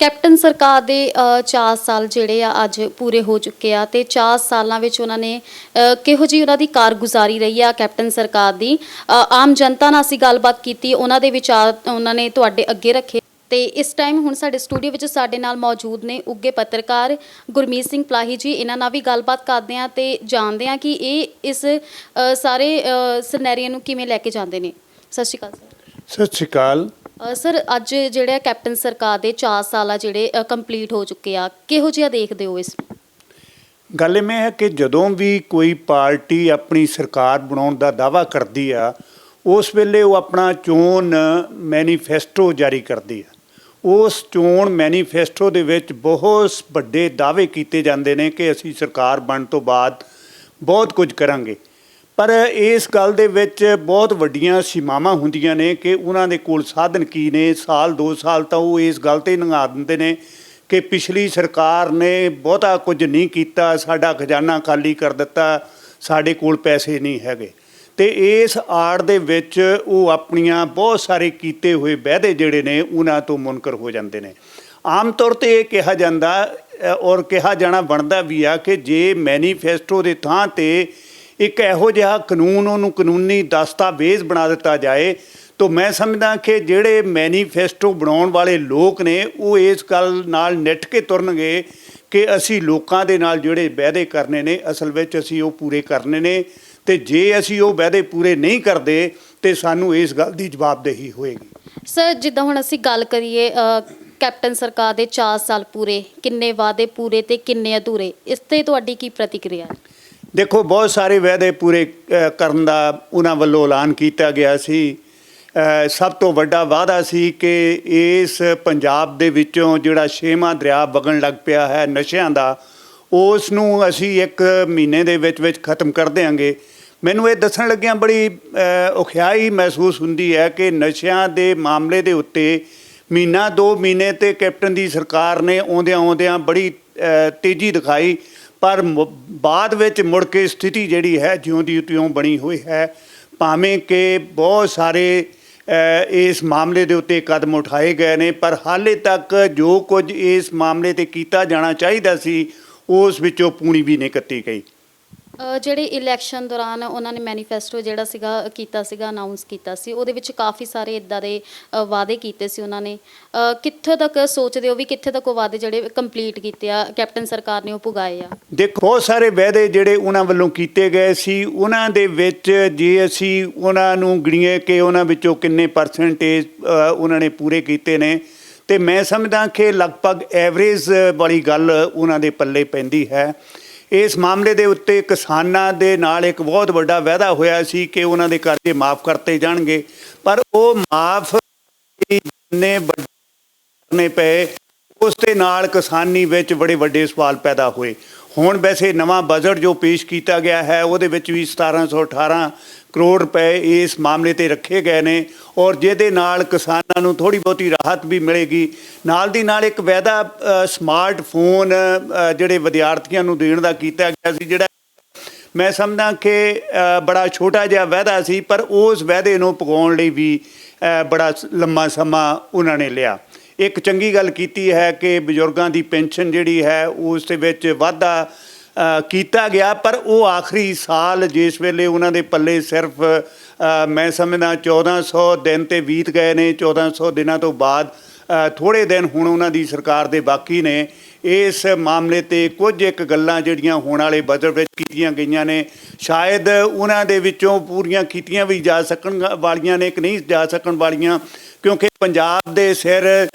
[SPEAKER 1] ਕੈਪਟਨ ਸਰਕਾਰ ਦੇ 4 ਸਾਲ ਜਿਹੜੇ ਆ ਅੱਜ ਪੂਰੇ ਹੋ ਚੁੱਕੇ ਆ ਤੇ 4 ਸਾਲਾਂ ਵਿੱਚ ਉਹਨਾਂ ਨੇ ਕਿਹੋ ਜਿਹੀ ਉਹਨਾਂ ਦੀ ਕਾਰਗੁਜ਼ਾਰੀ ਰਹੀ ਆ ਕੈਪਟਨ ਸਰਕਾਰ ਦੀ, ਆਮ ਜਨਤਾ ਨਾਲ ਅਸੀਂ ਗੱਲਬਾਤ ਕੀਤੀ, ਉਹਨਾਂ ਦੇ ਵਿਚਾਰ ਉਹਨਾਂ ਨੇ ਤੁਹਾਡੇ ਅੱਗੇ ਰੱਖੇ। ਤੇ ਇਸ ਟਾਈਮ ਹੁਣ ਸਾਡੇ ਸਟੂਡੀਓ ਵਿੱਚ ਸਾਡੇ ਨਾਲ ਮੌਜੂਦ ਨੇ ਉੱਗੇ ਪੱਤਰਕਾਰ ਗੁਰਮੀਤ ਸਿੰਘ ਪਲਾਹੀ ਜੀ। ਇਹਨਾਂ ਨਾਲ ਵੀ ਗੱਲਬਾਤ ਕਰਦੇ ਹਾਂ ਤੇ ਜਾਣਦੇ ਹਾਂ ਕਿ ਇਹ ਇਸ ਸਾਰੇ ਸਿਨੈਰੀਓ ਨੂੰ ਕਿਵੇਂ ਲੈ ਕੇ ਜਾਂਦੇ ਨੇ। ਸਤਿ ਸ਼੍ਰੀ ਅਕਾਲ ਸਰ।
[SPEAKER 4] ਸਤਿ ਸ਼੍ਰੀ ਅਕਾਲ
[SPEAKER 1] ਸਰ, ਅੱਜ ਜਿਹੜੇ ਕੈਪਟਨ ਸਰਕਾਰ ਦੇ 4 ਸਾਲ ਆ ਜਿਹੜੇ ਕੰਪਲੀਟ ਹੋ ਚੁੱਕੇ ਆ, ਕਿਹੋ ਜਿਹਾ ਦੇਖਦੇ ਹੋ ਇਸ ਨੂੰ?
[SPEAKER 4] ਗੱਲ ਇਹ ਹੈ ਕਿ ਜਦੋਂ ਵੀ ਕੋਈ ਪਾਰਟੀ ਆਪਣੀ ਸਰਕਾਰ ਬਣਾਉਣ ਦਾ ਦਾਅਵਾ ਕਰਦੀ ਆ, ਉਸ ਵੇਲੇ ਉਹ ਆਪਣਾ ਚੋਣ ਮੈਨੀਫੈਸਟੋ ਜਾਰੀ ਕਰਦੀ ਆ। ਉਸ ਚੋਣ ਮੈਨੀਫੈਸਟੋ ਦੇ ਵਿੱਚ ਬਹੁਤ ਵੱਡੇ ਦਾਅਵੇ ਕੀਤੇ ਜਾਂਦੇ ਨੇ ਕਿ ਅਸੀਂ ਸਰਕਾਰ ਬਣਨ ਤੋਂ ਬਾਅਦ ਬਹੁਤ ਕੁਝ ਕਰਾਂਗੇ, ਪਰ ਇਸ ਗੱਲ ਦੇ ਵਿੱਚ ਬਹੁਤ ਵੱਡੀਆਂ ਸੀਮਾਵਾਂ ਹੁੰਦੀਆਂ ਨੇ ਕਿ ਉਹਨਾਂ ਦੇ ਕੋਲ ਸਾਧਨ ਕੀ ਨੇ। ਸਾਲ 2 ਸਾਲ ਤਾਂ ਉਹ ਇਸ ਗੱਲ 'ਤੇ ਲੰਘਾ ਦਿੰਦੇ ਨੇ ਕਿ ਪਿਛਲੀ ਸਰਕਾਰ ਨੇ ਬਹੁਤਾ ਕੁਝ ਨਹੀਂ ਕੀਤਾ, ਸਾਡਾ ਖਜ਼ਾਨਾ ਖਾਲੀ ਕਰ ਦਿੱਤਾ, ਸਾਡੇ ਕੋਲ ਪੈਸੇ ਨਹੀਂ ਹੈਗੇ। ਤੇ ਇਸ ਆੜ ਦੇ ਵਿੱਚ ਉਹ ਆਪਣੀਆਂ ਬਹੁਤ ਸਾਰੇ ਕੀਤੇ ਹੋਏ ਵਾਅਦੇ ਜਿਹੜੇ ਨੇ ਉਹਨਾਂ ਤੋਂ ਮੁਨਕਰ ਹੋ ਜਾਂਦੇ ਨੇ। ਆਮ ਤੌਰ 'ਤੇ ਇਹ ਕਿਹਾ ਜਾਂਦਾ ਔਰ ਕਿਹਾ ਜਾਣਾ ਬਣਦਾ ਵੀ ਆ ਕਿ ਜੇ ਮੈਨੀਫੈਸਟੋ ਦੇ ਥਾਂ 'ਤੇ ਇੱਕ ਇਹੋ ਜਿਹਾ ਕਾਨੂੰਨ, ਉਹਨੂੰ ਕਾਨੂੰਨੀ ਦਸਤਾਵੇਜ਼ ਬਣਾ ਦਿੱਤਾ ਜਾਏ, ਤਾਂ ਮੈਂ ਸਮਝਦਾ ਕਿ ਜਿਹੜੇ ਮੈਨੀਫੈਸਟੋ ਬਣਾਉਣ ਵਾਲੇ ਲੋਕ ਨੇ ਉਹ ਇਸ ਗੱਲ ਨਾਲ ਨਿੱਠ ਕੇ ਤੁਰਨਗੇ ਕਿ ਅਸੀਂ ਲੋਕਾਂ ਦੇ ਨਾਲ ਜਿਹੜੇ ਵਾਅਦੇ ਕਰਨੇ ਨੇ ਅਸਲ ਵਿੱਚ ਅਸੀਂ ਉਹ ਪੂਰੇ ਕਰਨੇ ਨੇ, ਤੇ ਜੇ ਅਸੀਂ ਉਹ ਵਾਅਦੇ ਪੂਰੇ ਨਹੀਂ ਕਰਦੇ ਤੇ ਸਾਨੂੰ ਇਸ ਗੱਲ ਦੀ ਜਵਾਬਦੇਹੀ ਹੋਏਗੀ।
[SPEAKER 1] ਸਰ, ਜਿੱਦਾਂ ਹੁਣ ਅਸੀਂ ਗੱਲ ਕਰੀਏ ਕੈਪਟਨ ਸਰਕਾਰ ਦੇ 4 ਸਾਲ ਪੂਰੇ, ਕਿੰਨੇ ਵਾਅਦੇ ਪੂਰੇ ਤੇ ਕਿੰਨੇ ਅਧੂਰੇ, ਇਸ ਤੇ ਤੁਹਾਡੀ ਕੀ ਪ੍ਰਤੀਕਿਰਿਆ?
[SPEAKER 4] ਦੇਖੋ, ਬਹੁਤ ਸਾਰੇ ਵਾਅਦੇ ਪੂਰੇ ਕਰਨ ਦਾ ਉਹਨਾਂ ਵੱਲੋਂ ਐਲਾਨ ਕੀਤਾ ਗਿਆ ਸੀ। ਸਭ ਤੋਂ ਵੱਡਾ ਵਾਅਦਾ ਸੀ ਕਿ ਇਸ ਪੰਜਾਬ ਦੇ ਵਿੱਚੋਂ ਜਿਹੜਾ 6ਵਾਂ ਦਰਿਆ ਵਗਣ ਲੱਗ ਪਿਆ ਹੈ ਨਸ਼ਿਆਂ ਦਾ, ਉਸ ਨੂੰ ਅਸੀਂ 1 ਮਹੀਨੇ ਦੇ ਵਿੱਚ ਖਤਮ ਕਰ ਦਿਆਂਗੇ। ਮੈਨੂੰ ਇਹ ਦੱਸਣ ਲੱਗਿਆਂ ਬੜੀ ਔਖਿਆਈ ਮਹਿਸੂਸ ਹੁੰਦੀ ਹੈ ਕਿ ਨਸ਼ਿਆਂ ਦੇ ਮਾਮਲੇ ਦੇ ਉੱਤੇ ਮਹੀਨਾ 2 ਮਹੀਨੇ ਤੇ ਕੈਪਟਨ ਦੀ ਸਰਕਾਰ ਨੇ ਆਉਂਦਿਆਂ ਬੜੀ ਤੇਜ਼ੀ ਦਿਖਾਈ, ਪਰ ਬਾਅਦ ਵਿੱਚ ਮੁੜ ਕੇ ਸਥਿਤੀ ਜਿਹੜੀ ਹੈ ਜਿਉਂ ਦੀ ਤਿਉਂ ਬਣੀ ਹੋਈ ਹੈ। ਭਾਵੇਂ ਕਿ ਬਹੁਤ ਸਾਰੇ ਇਸ ਮਾਮਲੇ ਦੇ ਉੱਤੇ ਕਦਮ ਉਠਾਏ ਗਏ ਨੇ, ਪਰ ਹਾਲੇ ਤੱਕ ਜੋ ਕੁਝ ਇਸ ਮਾਮਲੇ 'ਤੇ ਕੀਤਾ ਜਾਣਾ ਚਾਹੀਦਾ ਸੀ ਉਸ ਵਿੱਚੋਂ ਪੂਣੀ ਵੀ ਨਹੀਂ ਕੱਤੀ ਗਈ।
[SPEAKER 1] ਜਿਹੜੇ ਇਲੈਕਸ਼ਨ ਦੌਰਾਨ ਉਹਨਾਂ ਨੇ ਮੈਨੀਫੈਸਟੋ ਜਿਹੜਾ ਸੀਗਾ ਕੀਤਾ ਸੀਗਾ, ਅਨਾਉਂਸ ਕੀਤਾ ਸੀ, ਉਹਦੇ ਵਿੱਚ ਕਾਫੀ ਸਾਰੇ ਇੱਦਾਂ ਦੇ ਵਾਅਦੇ ਕੀਤੇ ਸੀ ਉਹਨਾਂ ਨੇ। ਕਿੱਥੇ ਤੱਕ ਸੋਚਦੇ ਹੋ ਵੀ ਕਿੱਥੇ ਤੱਕ ਉਹ ਵਾਅਦੇ ਜਿਹੜੇ ਕੰਪਲੀਟ ਕੀਤੇ ਆ ਕੈਪਟਨ ਸਰਕਾਰ ਨੇ ਉਹ ਪੁਗਾਏ ਆ?
[SPEAKER 4] ਦੇਖੋ, ਬਹੁਤ ਸਾਰੇ ਵਾਅਦੇ ਜਿਹੜੇ ਉਹਨਾਂ ਵੱਲੋਂ ਕੀਤੇ ਗਏ ਸੀ, ਉਹਨਾਂ ਦੇ ਵਿੱਚ ਜੇ ਅਸੀਂ ਉਹਨਾਂ ਨੂੰ ਗਿਣੀਏ ਕਿ ਉਹਨਾਂ ਵਿੱਚੋਂ ਕਿੰਨੇ ਪਰਸੈਂਟੇਜ ਉਹਨਾਂ ਨੇ ਪੂਰੇ ਕੀਤੇ ਨੇ, ਤੇ ਮੈਂ ਸਮਝਦਾ ਕਿ ਲਗਭਗ ਐਵਰੇਜ ਵਾਲੀ ਗੱਲ ਉਹਨਾਂ ਦੇ ਪੱਲੇ ਪੈਂਦੀ ਹੈ। ਇਸ ਮਾਮਲੇ ਦੇ ਉੱਤੇ ਕਿਸਾਨਾਂ ਦੇ ਨਾਲ ਇੱਕ ਬਹੁਤ ਵੱਡਾ ਵਾਅਦਾ ਹੋਇਆ ਸੀ ਕਿ ਉਹਨਾਂ ਦੇ ਕਰਜ਼ੇ ਮਾਫ ਕਰਤੇ ਜਾਣਗੇ, ਪਰ ਉਹ ਮਾਫ ਜਿੰਨੇ ਕਰਨੇ ਪਏ ਉਸ ਦੇ ਨਾਲ ਕਿਸਾਨੀ ਵਿੱਚ ਬੜੇ ਵੱਡੇ ਸਵਾਲ ਪੈਦਾ ਹੋਏ। ਹੁਣ ਵੈਸੇ ਨਵਾਂ ਬਜਟ ਜੋ ਪੇਸ਼ ਕੀਤਾ ਗਿਆ ਹੈ ਉਹਦੇ ਵਿੱਚ ਵੀ 1718 ਕਰੋੜ ਰੁਪਏ ਇਸ ਮਾਮਲੇ 'ਤੇ ਰੱਖੇ ਗਏ ਨੇ, ਔਰ ਜਿਹਦੇ ਨਾਲ ਕਿਸਾਨਾਂ ਨੂੰ ਥੋੜ੍ਹੀ ਬਹੁਤੀ ਰਾਹਤ ਵੀ ਮਿਲੇਗੀ। ਨਾਲ ਦੀ ਨਾਲ ਇੱਕ ਵਾਅਦਾ ਸਮਾਰਟਫੋਨ ਜਿਹੜੇ ਵਿਦਿਆਰਥੀਆਂ ਨੂੰ ਦੇਣ ਦਾ ਕੀਤਾ ਗਿਆ ਸੀ, ਜਿਹੜਾ ਮੈਂ ਸਮਝਦਾ ਕਿ ਬੜਾ ਛੋਟਾ ਜਿਹਾ ਵਾਅਦਾ ਸੀ, ਪਰ ਉਸ ਵਾਅਦੇ ਨੂੰ ਪਕਾਉਣ ਲਈ ਵੀ ਬੜਾ ਲੰਮਾ ਸਮਾਂ ਉਹਨਾਂ ਨੇ ਲਿਆ। ਇੱਕ ਚੰਗੀ ਗੱਲ ਕੀਤੀ ਹੈ ਕਿ ਬਜ਼ੁਰਗਾਂ ਦੀ ਪੈਨਸ਼ਨ ਜਿਹੜੀ ਹੈ ਉਸ ਦੇ ਵਿੱਚ ਵਾਧਾ ਕੀਤਾ ਗਿਆ, ਪਰ ਉਹ ਆਖਰੀ ਸਾਲ ਜਿਸ ਵੇਲੇ ਉਹਨਾਂ ਦੇ ਪੱਲੇ ਸਿਰਫ ਮੈਂ ਸਮਝਦਾ 1400 ਦਿਨ ਤੇ ਬੀਤ ਗਏ ਨੇ। 1400 ਦਿਨਾਂ ਤੋਂ ਬਾਅਦ ਥੋੜ੍ਹੇ ਦਿਨ ਹੁਣ ਉਹਨਾਂ ਦੀ ਸਰਕਾਰ ਦੇ ਬਾਕੀ ਨੇ। ਇਸ ਮਾਮਲੇ 'ਤੇ ਕੁਝ ਇੱਕ ਗੱਲਾਂ ਜਿਹੜੀਆਂ ਹੋਣ ਵਾਲੇ ਬਜਟ ਵਿੱਚ ਕੀਤੀਆਂ ਗਈਆਂ ਨੇ, ਸ਼ਾਇਦ ਉਹਨਾਂ ਦੇ ਵਿੱਚੋਂ ਪੂਰੀਆਂ ਕੀਤੀਆਂ ਵੀ ਜਾ ਸਕਣ ਵਾਲੀਆਂ ਨੇ ਕਿ ਨਹੀਂ ਜਾ ਸਕਣ ਵਾਲੀਆਂ, ਕਿਉਂਕਿ ਪੰਜਾਬ ਦੇ ਸਿਰ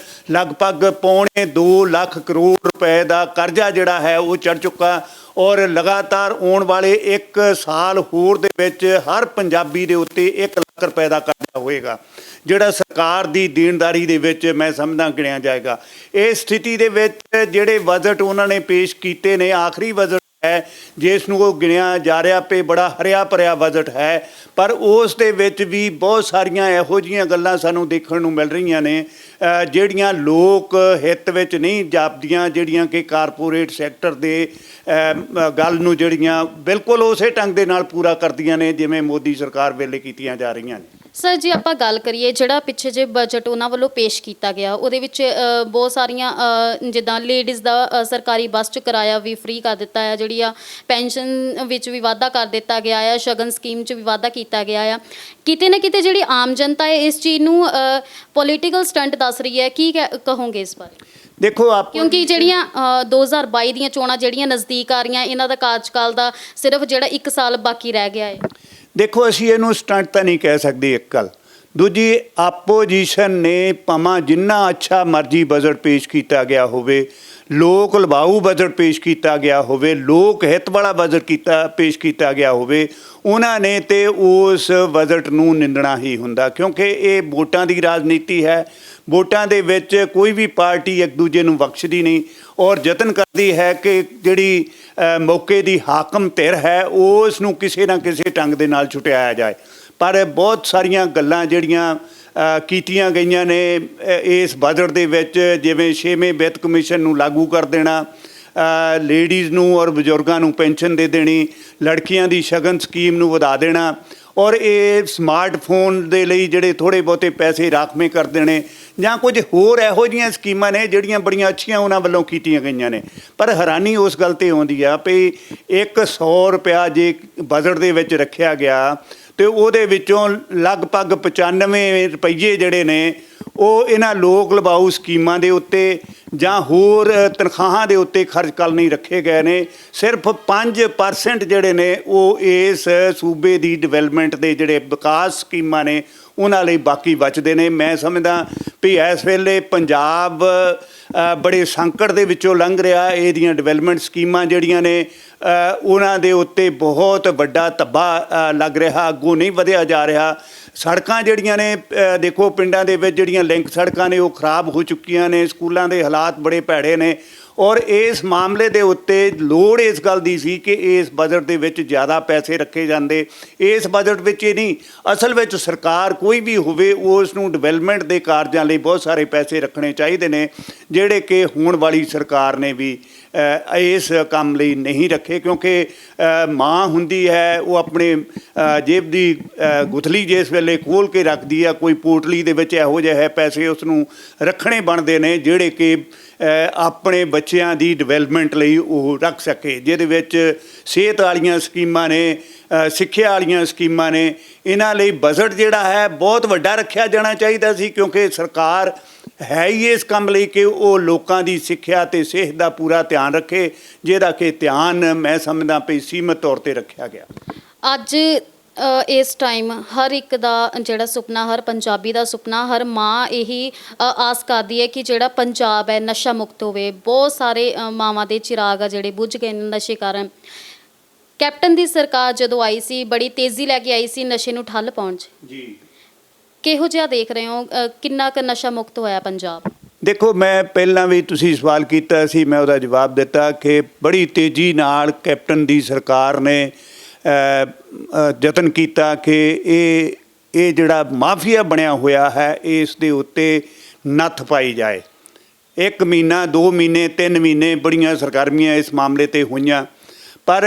[SPEAKER 4] ਲਗਭਗ ਪੌਣੇ 2 ਲੱਖ ਕਰੋੜ ਰੁਪਏ ਦਾ ਕਰਜ਼ਾ ਜਿਹੜਾ ਹੈ ਉਹ ਚੜ੍ਹ ਚੁੱਕਾ, ਔਰ ਲਗਾਤਾਰ ਆਉਣ ਵਾਲੇ 1 ਸਾਲ ਹੋਰ ਦੇ ਵਿੱਚ ਹਰ ਪੰਜਾਬੀ ਦੇ ਉੱਤੇ 1 ਲੱਖ ਰੁਪਏ ਦਾ ਕਰਜ਼ਾ ਹੋਏਗਾ, ਜਿਹੜਾ ਸਰਕਾਰ ਦੀ ਦੇਣਦਾਰੀ ਦੇ ਵਿੱਚ ਮੈਂ ਸਮਝਦਾ ਗਿਣਿਆ ਜਾਏਗਾ। ਇਸ ਸਥਿਤੀ ਦੇ ਵਿੱਚ ਜਿਹੜੇ ਬਜਟ ਉਹਨਾਂ ਨੇ ਪੇਸ਼ ਕੀਤੇ ਨੇ, ਆਖਰੀ ਬਜਟ ਹੈ ਜਿਸ ਨੂੰ ਉਹ ਗਿਣਿਆ ਜਾ ਰਿਹਾ ਪਏ ਬੜਾ ਹਰਿਆ ਭਰਿਆ ਬਜਟ ਹੈ, ਪਰ ਉਸ ਦੇ ਵਿੱਚ ਵੀ ਬਹੁਤ ਸਾਰੀਆਂ ਇਹੋ ਜਿਹੀਆਂ ਗੱਲਾਂ ਸਾਨੂੰ ਦੇਖਣ ਨੂੰ ਮਿਲ ਰਹੀਆਂ ਨੇ ਜਿਹੜੀਆਂ ਲੋਕ ਹਿੱਤ ਵਿੱਚ ਨਹੀਂ ਜਾਪਦੀਆਂ, ਜਿਹੜੀਆਂ ਕਿ ਕਾਰਪੋਰੇਟ ਸੈਕਟਰ ਦੇ ਗੱਲ ਨੂੰ ਜਿਹੜੀਆਂ ਬਿਲਕੁਲ ਉਸੇ ਢੰਗ ਦੇ ਨਾਲ ਪੂਰਾ ਕਰਦੀਆਂ ਨੇ ਜਿਵੇਂ ਮੋਦੀ ਸਰਕਾਰ ਵੇਲੇ ਕੀਤੀਆਂ ਜਾ ਰਹੀਆਂ ਨੇ।
[SPEAKER 1] ਸਰ ਜੀ ਆਪਾਂ ਗੱਲ ਕਰੀਏ ਜਿਹੜਾ ਪਿੱਛੇ ਜੇ ਬਜਟ ਉਹਨਾਂ ਵੱਲੋਂ ਪੇਸ਼ ਕੀਤਾ ਗਿਆ, ਉਹਦੇ ਵਿੱਚ ਬਹੁਤ ਸਾਰੀਆਂ ਜਿੱਦਾਂ ਲੇਡੀਜ਼ ਦਾ ਸਰਕਾਰੀ ਬੱਸ 'ਚ ਕਿਰਾਇਆ ਵੀ ਫ੍ਰੀ ਕਰ ਦਿੱਤਾ ਹੈ, ਜਿਹੜੀ ਆ ਪੈਨਸ਼ਨ ਵਿੱਚ ਵੀ ਵਾਧਾ ਕਰ ਦਿੱਤਾ ਗਿਆ ਆ, ਸ਼ਗਨ ਸਕੀਮ 'ਚ ਵੀ ਵਾਧਾ ਕੀਤਾ ਗਿਆ ਆ। ਕਿਤੇ ਨਾ ਕਿਤੇ ਜਿਹੜੀ ਆਮ ਜਨਤਾ ਹੈ ਇਸ ਚੀਜ਼ ਨੂੰ ਪੋਲੀਟੀਕਲ ਸਟੰਟ ਦੱਸ ਰਹੀ ਹੈ, ਕੀ ਕਹੋਗੇ ਇਸ ਬਾਰੇ?
[SPEAKER 4] ਦੇਖੋ ਆਪ
[SPEAKER 1] ਕਿਉਂਕਿ ਜਿਹੜੀਆਂ 2022 ਦੀਆਂ ਚੋਣਾਂ ਜਿਹੜੀਆਂ ਨਜ਼ਦੀਕ ਆ ਰਹੀਆਂ, ਇਹਨਾਂ ਦਾ ਕਾਰਜਕਾਲ ਦਾ ਸਿਰਫ ਜਿਹੜਾ 1 ਸਾਲ ਬਾਕੀ ਰਹਿ ਗਿਆ ਹੈ।
[SPEAKER 4] ਦੇਖੋ ਅਸੀਂ ਇਹਨੂੰ ਸਟੰਟ ਤਾਂ ਨਹੀਂ ਕਹਿ ਸਕਦੇ ਇੱਕ ਗੱਲ। ਦੂਜੀ, ਆਪੋਜੀਸ਼ਨ ਨੇ ਭਾਵੇਂ ਜਿੰਨਾ ਅੱਛਾ ਮਰਜ਼ੀ ਬਜਟ ਪੇਸ਼ ਕੀਤਾ ਗਿਆ ਹੋਵੇ, ਲੋਕ ਲਵਾਊ ਬਜਟ ਪੇਸ਼ ਕੀਤਾ ਗਿਆ ਹੋਵੇ, ਲੋਕ ਹਿੱਤ ਵਾਲਾ ਬਜਟ ਪੇਸ਼ ਕੀਤਾ ਗਿਆ ਹੋਵੇ, ਉਹਨਾਂ ਨੇ ਤੇ ਉਸ ਬਜਟ ਨੂੰ ਨਿੰਦਣਾ ਹੀ ਹੁੰਦਾ, ਕਿਉਂਕਿ ਇਹ ਵੋਟਾਂ ਦੀ ਰਾਜਨੀਤੀ ਹੈ। ਵੋਟਾਂ ਦੇ ਵਿੱਚ ਕੋਈ ਵੀ ਪਾਰਟੀ ਇੱਕ ਦੂਜੇ ਨੂੰ ਬਖਸ਼ਦੀ ਨਹੀਂ ਔਰ ਯਤਨ ਕਰਦੀ ਹੈ ਕਿ ਜਿਹੜੀ ਮੌਕੇ ਦੀ ਹਾਕਮ ਧਿਰ ਹੈ ਉਸ ਨੂੰ ਕਿਸੇ ਨਾ ਕਿਸੇ ਢੰਗ ਦੇ ਨਾਲ ਛੁਟਿਆਇਆ ਜਾਏ। ਪਰ ਬਹੁਤ ਸਾਰੀਆਂ ਗੱਲਾਂ ਜਿਹੜੀਆਂ ਕੀਤੀਆਂ ਗਈਆਂ ਨੇ ਇਸ ਬਜਟ ਦੇ ਵਿੱਚ, ਜਿਵੇਂ 6ਵੇਂ ਵਿੱਤ ਕਮਿਸ਼ਨ ਨੂੰ ਲਾਗੂ ਕਰ ਦੇਣਾ, ਲੇਡੀਜ਼ ਨੂੰ ਔਰ ਬਜ਼ੁਰਗਾਂ ਨੂੰ ਪੈਨਸ਼ਨ ਦੇ ਦੇਣੀ, ਲੜਕੀਆਂ ਦੀ ਸ਼ਗਨ ਸਕੀਮ ਨੂੰ ਵਧਾ ਦੇਣਾ, ਔਰ ਇਹ ਸਮਾਰਟਫੋਨ ਦੇ ਲਈ ਜਿਹੜੇ ਥੋੜ੍ਹੇ ਬਹੁਤੇ ਪੈਸੇ ਰਾਖਵੇਂ ਕਰ ਦੇਣੇ, ਜਾਂ ਕੁਝ ਹੋਰ ਇਹੋ ਜਿਹੀਆਂ ਸਕੀਮਾਂ ਨੇ ਜਿਹੜੀਆਂ ਬੜੀਆਂ ਅੱਛੀਆਂ ਉਹਨਾਂ ਵੱਲੋਂ ਕੀਤੀਆਂ ਗਈਆਂ ਨੇ। ਪਰ ਹੈਰਾਨੀ ਉਸ ਗੱਲ 'ਤੇ ਆਉਂਦੀ ਆ ਵੀ 100 ਰੁਪਇਆ ਜੇ ਬਜਟ ਦੇ ਵਿੱਚ ਰੱਖਿਆ ਗਿਆ ਅਤੇ ਉਹਦੇ ਵਿੱਚੋਂ ਲਗਭਗ 95 ਰੁਪਈਏ ਜਿਹੜੇ ਨੇ ਉਹ ਇਹਨਾਂ ਲੋਕ ਲਵਾਊ ਸਕੀਮਾਂ ਦੇ ਉੱਤੇ ਜਾਂ ਹੋਰ ਤਨਖਾਹਾਂ ਦੇ ਉੱਤੇ ਖਰਚ ਕਰਨ ਨਹੀਂ ਰੱਖੇ ਗਏ ਨੇ। ਸਿਰਫ 5% ਜਿਹੜੇ ਨੇ ਉਹ ਇਸ ਸੂਬੇ ਦੀ ਡਿਵੈਲਪਮੈਂਟ ਦੇ ਜਿਹੜੇ ਵਿਕਾਸ ਸਕੀਮਾਂ ਨੇ ਉਹਨਾਂ ਲਈ ਬਾਕੀ ਬਚਦੇ ਨੇ। ਮੈਂ ਸਮਝਦਾ ਵੀ ਇਸ ਵੇਲੇ ਪੰਜਾਬ ਬੜੇ ਸੰਕਟ ਦੇ ਵਿੱਚੋਂ ਲੰਘ ਰਿਹਾ। ਇਹਦੀਆਂ ਡਿਵੈਲਪਮੈਂਟ ਸਕੀਮਾਂ ਜਿਹੜੀਆਂ ਨੇ ਉਹਨਾਂ ਦੇ ਉੱਤੇ ਬਹੁਤ ਵੱਡਾ ਧੱਬਾ ਲੱਗ ਰਿਹਾ, ਅੱਗੋਂ ਨਹੀਂ ਵਧਿਆ ਜਾ ਰਿਹਾ। ਸੜਕਾਂ ਜਿਹੜੀਆਂ ਨੇ ਦੇਖੋ ਪਿੰਡਾਂ ਦੇ ਵਿੱਚ ਜਿਹੜੀਆਂ ਲਿੰਕ ਸੜਕਾਂ ਨੇ ਉਹ ਖਰਾਬ ਹੋ ਚੁੱਕੀਆਂ ਨੇ, ਸਕੂਲਾਂ ਦੇ ਹਾਲਾਤ ਬੜੇ ਭੈੜੇ ਨੇ, ਔਰ ਇਸ ਮਾਮਲੇ ਦੇ ਉੱਤੇ ਲੋੜ ਇਸ ਗੱਲ ਦੀ ਸੀ ਕਿ ਇਸ ਬਜਟ ਦੇ ਵਿੱਚ ਜ਼ਿਆਦਾ ਪੈਸੇ ਰੱਖੇ ਜਾਂਦੇ। ਇਸ ਬਜਟ ਵਿੱਚ ਇਹ ਨਹੀਂ, ਅਸਲ ਵਿੱਚ ਸਰਕਾਰ ਕੋਈ ਵੀ ਹੋਵੇ ਉਸ ਨੂੰ ਡਿਵੈਲਪਮੈਂਟ ਦੇ ਕਾਰਜਾਂ ਲਈ ਬਹੁਤ ਸਾਰੇ ਪੈਸੇ ਰੱਖਣੇ ਚਾਹੀਦੇ ਨੇ, ਜਿਹੜੇ ਕਿ ਹੋਣ ਵਾਲੀ ਸਰਕਾਰ ਨੇ ਵੀ ਇਸ ਕੰਮ ਲਈ ਨਹੀਂ ਰੱਖੇ। ਕਿਉਂਕਿ ਮਾਂ ਹੁੰਦੀ ਹੈ ਉਹ ਆਪਣੇ ਜੇਬ ਦੀ ਗੁਥਲੀ ਜਿਸ ਵੇਲੇ ਖੋਲ੍ਹ ਕੇ ਰੱਖਦੀ ਆ, ਕੋਈ ਪੋਟਲੀ ਦੇ ਵਿੱਚ ਇਹੋ ਜਿਹੇ ਪੈਸੇ ਉਸ ਨੂੰ ਰੱਖਣੇ ਬਣਦੇ ਨੇ ਜਿਹੜੇ ਕਿ ਆਪਣੇ ਬੱਚਿਆਂ ਦੀ ਡਿਵੈਲਪਮੈਂਟ ਲਈ ਉਹ ਰੱਖ ਸਕੇ, ਜਿਹਦੇ ਵਿੱਚ ਸਿਹਤ ਵਾਲੀਆਂ ਸਕੀਮਾਂ ਨੇ, ਸਿੱਖਿਆ ਵਾਲੀਆਂ ਸਕੀਮਾਂ ਨੇ। ਇਹਨਾਂ ਲਈ ਬਜਟ ਜਿਹੜਾ ਹੈ ਬਹੁਤ ਵੱਡਾ ਰੱਖਿਆ ਜਾਣਾ ਚਾਹੀਦਾ ਸੀ, ਕਿਉਂਕਿ ਸਰਕਾਰ ਹੈ ਹੀ ਇਸ ਕੰਮ ਲਈ ਕਿ ਉਹ ਲੋਕਾਂ ਦੀ ਸਿੱਖਿਆ ਅਤੇ ਸਿਹਤ ਦਾ ਪੂਰਾ ਧਿਆਨ ਰੱਖੇ, ਜਿਹਦਾ ਕਿ ਧਿਆਨ ਮੈਂ ਸਮਝਦਾ ਵੀ ਸੀਮਤ ਤੌਰ 'ਤੇ ਰੱਖਿਆ ਗਿਆ।
[SPEAKER 1] ਅੱਜ ਇਸ ਟਾਈਮ ਹਰ ਇੱਕ ਦਾ ਜਿਹੜਾ ਸੁਪਨਾ, ਹਰ ਪੰਜਾਬੀ ਦਾ ਸੁਪਨਾ, ਹਰ ਮਾਂ ਇਹੀ ਆਸ ਕਰਦੀ ਹੈ ਕਿ ਜਿਹੜਾ ਪੰਜਾਬ ਹੈ ਨਸ਼ਾ ਮੁਕਤ ਹੋਵੇ। ਬਹੁਤ ਸਾਰੇ ਮਾਵਾਂ ਦੇ ਚਿਰਾਗ ਆ ਜਿਹੜੇ ਬੁੱਝ ਗਏ ਨੇ ਨਸ਼ੇ ਕਾਰਨ। ਕੈਪਟਨ ਦੀ ਸਰਕਾਰ ਜਦੋਂ ਆਈ ਸੀ ਬੜੀ ਤੇਜ਼ੀ ਲੈ ਕੇ ਆਈ ਸੀ ਨਸ਼ੇ ਨੂੰ ਠੱਲ ਪਾਉਣ 'ਚ।
[SPEAKER 4] ਜੀ,
[SPEAKER 1] ਕਿਹੋ ਜਿਹਾ ਦੇਖ ਰਹੇ ਹੋ, ਕਿੰਨਾ ਕੁ ਨਸ਼ਾ ਮੁਕਤ ਹੋਇਆ ਪੰਜਾਬ?
[SPEAKER 4] ਦੇਖੋ, ਮੈਂ ਪਹਿਲਾਂ ਵੀ ਤੁਸੀਂ ਸਵਾਲ ਕੀਤਾ ਸੀ, ਮੈਂ ਉਹਦਾ ਜਵਾਬ ਦਿੱਤਾ ਕਿ ਬੜੀ ਤੇਜ਼ੀ ਨਾਲ ਕੈਪਟਨ ਦੀ ਸਰਕਾਰ ਨੇ ਯਤਨ ਕੀਤਾ ਕਿ ਇਹ ਜਿਹੜਾ ਮਾਫੀਆ ਬਣਿਆ ਹੋਇਆ ਹੈ ਇਸ ਦੇ ਉੱਤੇ ਨੱਥ ਪਾਈ ਜਾਏ। 1 ਮਹੀਨਾ, 2 ਮਹੀਨੇ, 3 ਮਹੀਨੇ ਬੜੀਆਂ ਸਰਗਰਮੀਆਂ ਇਸ ਮਾਮਲੇ 'ਤੇ ਹੋਈਆਂ, ਪਰ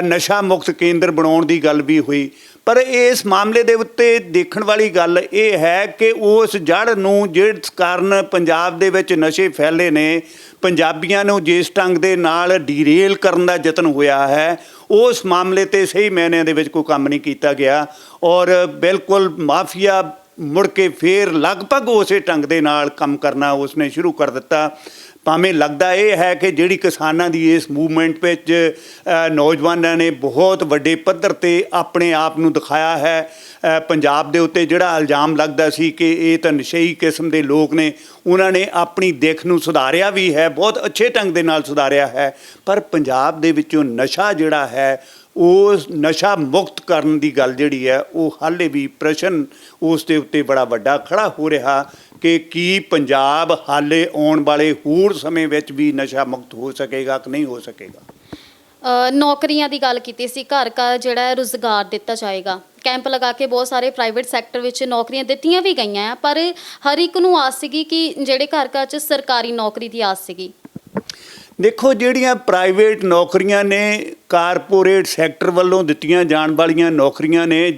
[SPEAKER 4] ਨਸ਼ਾ ਮੁਕਤ ਕੇਂਦਰ ਬਣਾਉਣ ਦੀ ਗੱਲ ਵੀ ਹੋਈ। ਪਰ ਇਸ ਮਾਮਲੇ ਦੇ ਉੱਤੇ ਦੇਖਣ ਵਾਲੀ ਗੱਲ ਇਹ ਹੈ ਕਿ ਉਸ ਜੜ੍ਹ ਨੂੰ ਜਿਸ ਕਾਰਨ ਪੰਜਾਬ ਦੇ ਵਿੱਚ ਨਸ਼ੇ ਫੈਲੇ ਨੇ, ਪੰਜਾਬੀਆਂ ਨੂੰ ਜਿਸ ਢੰਗ ਦੇ ਨਾਲ ਡੀਰੇਲ ਕਰਨ ਦਾ ਯਤਨ ਹੋਇਆ ਹੈ, ਉਸ ਮਾਮਲੇ 'ਤੇ ਸਹੀ ਮਾਇਨਿਆਂ ਦੇ ਵਿੱਚ ਕੋਈ ਕੰਮ ਨਹੀਂ ਕੀਤਾ ਗਿਆ। ਔਰ ਬਿਲਕੁਲ ਮਾਫੀਆ ਮੁੜ ਕੇ ਫੇਰ ਲਗਭਗ ਉਸੇ ਢੰਗ ਦੇ ਨਾਲ ਕੰਮ ਕਰਨਾ ਉਸਨੇ ਸ਼ੁਰੂ ਕਰ ਦਿੱਤਾ। ਭਾਵੇਂ ਲੱਗਦਾ ਇਹ ਹੈ ਕਿ ਜਿਹੜੀ ਕਿਸਾਨਾਂ ਦੀ ਇਸ ਮੂਵਮੈਂਟ ਵਿੱਚ ਨੌਜਵਾਨਾਂ ਨੇ ਬਹੁਤ ਵੱਡੇ ਪੱਧਰ 'ਤੇ ਆਪਣੇ ਆਪ ਨੂੰ ਦਿਖਾਇਆ ਹੈ। ਪੰਜਾਬ ਦੇ ਉੱਤੇ ਜਿਹੜਾ ਇਲਜ਼ਾਮ ਲੱਗਦਾ ਸੀ ਕਿ ਇਹ ਤਾਂ ਨਸ਼ਈ ਕਿਸਮ ਦੇ ਲੋਕ ਨੇ, ਉਹਨਾਂ ਨੇ ਆਪਣੀ ਦਿੱਖ ਨੂੰ ਸੁਧਾਰਿਆ ਵੀ ਹੈ, ਬਹੁਤ ਅੱਛੇ ਢੰਗ ਦੇ ਨਾਲ ਸੁਧਾਰਿਆ ਹੈ। ਪਰ ਪੰਜਾਬ ਦੇ ਵਿੱਚੋਂ ਨਸ਼ਾ ਜਿਹੜਾ ਹੈ, ਉਸ ਨਸ਼ਾ ਮੁਕਤ ਕਰਨ ਦੀ ਗੱਲ ਜਿਹੜੀ ਹੈ, ਉਹ ਹਾਲੇ ਵੀ ਪ੍ਰਸ਼ਨ ਉਸ ਦੇ ਉੱਤੇ ਬੜਾ ਵੱਡਾ ਖੜਾ ਹੋ ਰਿਹਾ ਕਿ ਕੀ ਪੰਜਾਬ ਹਾਲੇ ਆਉਣ ਵਾਲੇ ਹੋਰ ਸਮੇਂ ਵਿੱਚ ਵੀ ਨਸ਼ਾ ਮੁਕਤ ਹੋ ਸਕੇਗਾ ਕਿ ਨਹੀਂ ਹੋ ਸਕੇਗਾ।
[SPEAKER 1] ਨੌਕਰੀਆਂ ਦੀ ਗੱਲ ਕੀਤੀ ਸੀ, ਘਰ ਘਰ ਜਿਹੜਾ ਹੈ ਰੁਜ਼ਗਾਰ ਦਿੱਤਾ ਜਾਏਗਾ। ਕੈਂਪ ਲਗਾ ਕੇ ਬਹੁਤ ਸਾਰੇ ਪ੍ਰਾਈਵੇਟ ਸੈਕਟਰ ਵਿੱਚ ਨੌਕਰੀਆਂ ਦਿੱਤੀਆਂ ਵੀ ਗਈਆਂ ਆ, ਪਰ ਹਰ ਇੱਕ ਨੂੰ ਆਸ ਸੀਗੀ ਕਿ ਜਿਹੜੇ ਘਰ ਘਰ 'ਚ ਸਰਕਾਰੀ ਨੌਕਰੀ ਦੀ ਆਸ ਸੀਗੀ।
[SPEAKER 4] ਦੇਖੋ, ਜਿਹੜੀਆਂ ਪ੍ਰਾਈਵੇਟ ਨੌਕਰੀਆਂ ਨੇ, ਕਾਰਪੋਰੇਟ ਸੈਕਟਰ ਵੱਲੋਂ ਦਿੱਤੀਆਂ ਜਾਣ ਵਾਲੀਆਂ ਨੌਕਰੀਆਂ ਨੇ,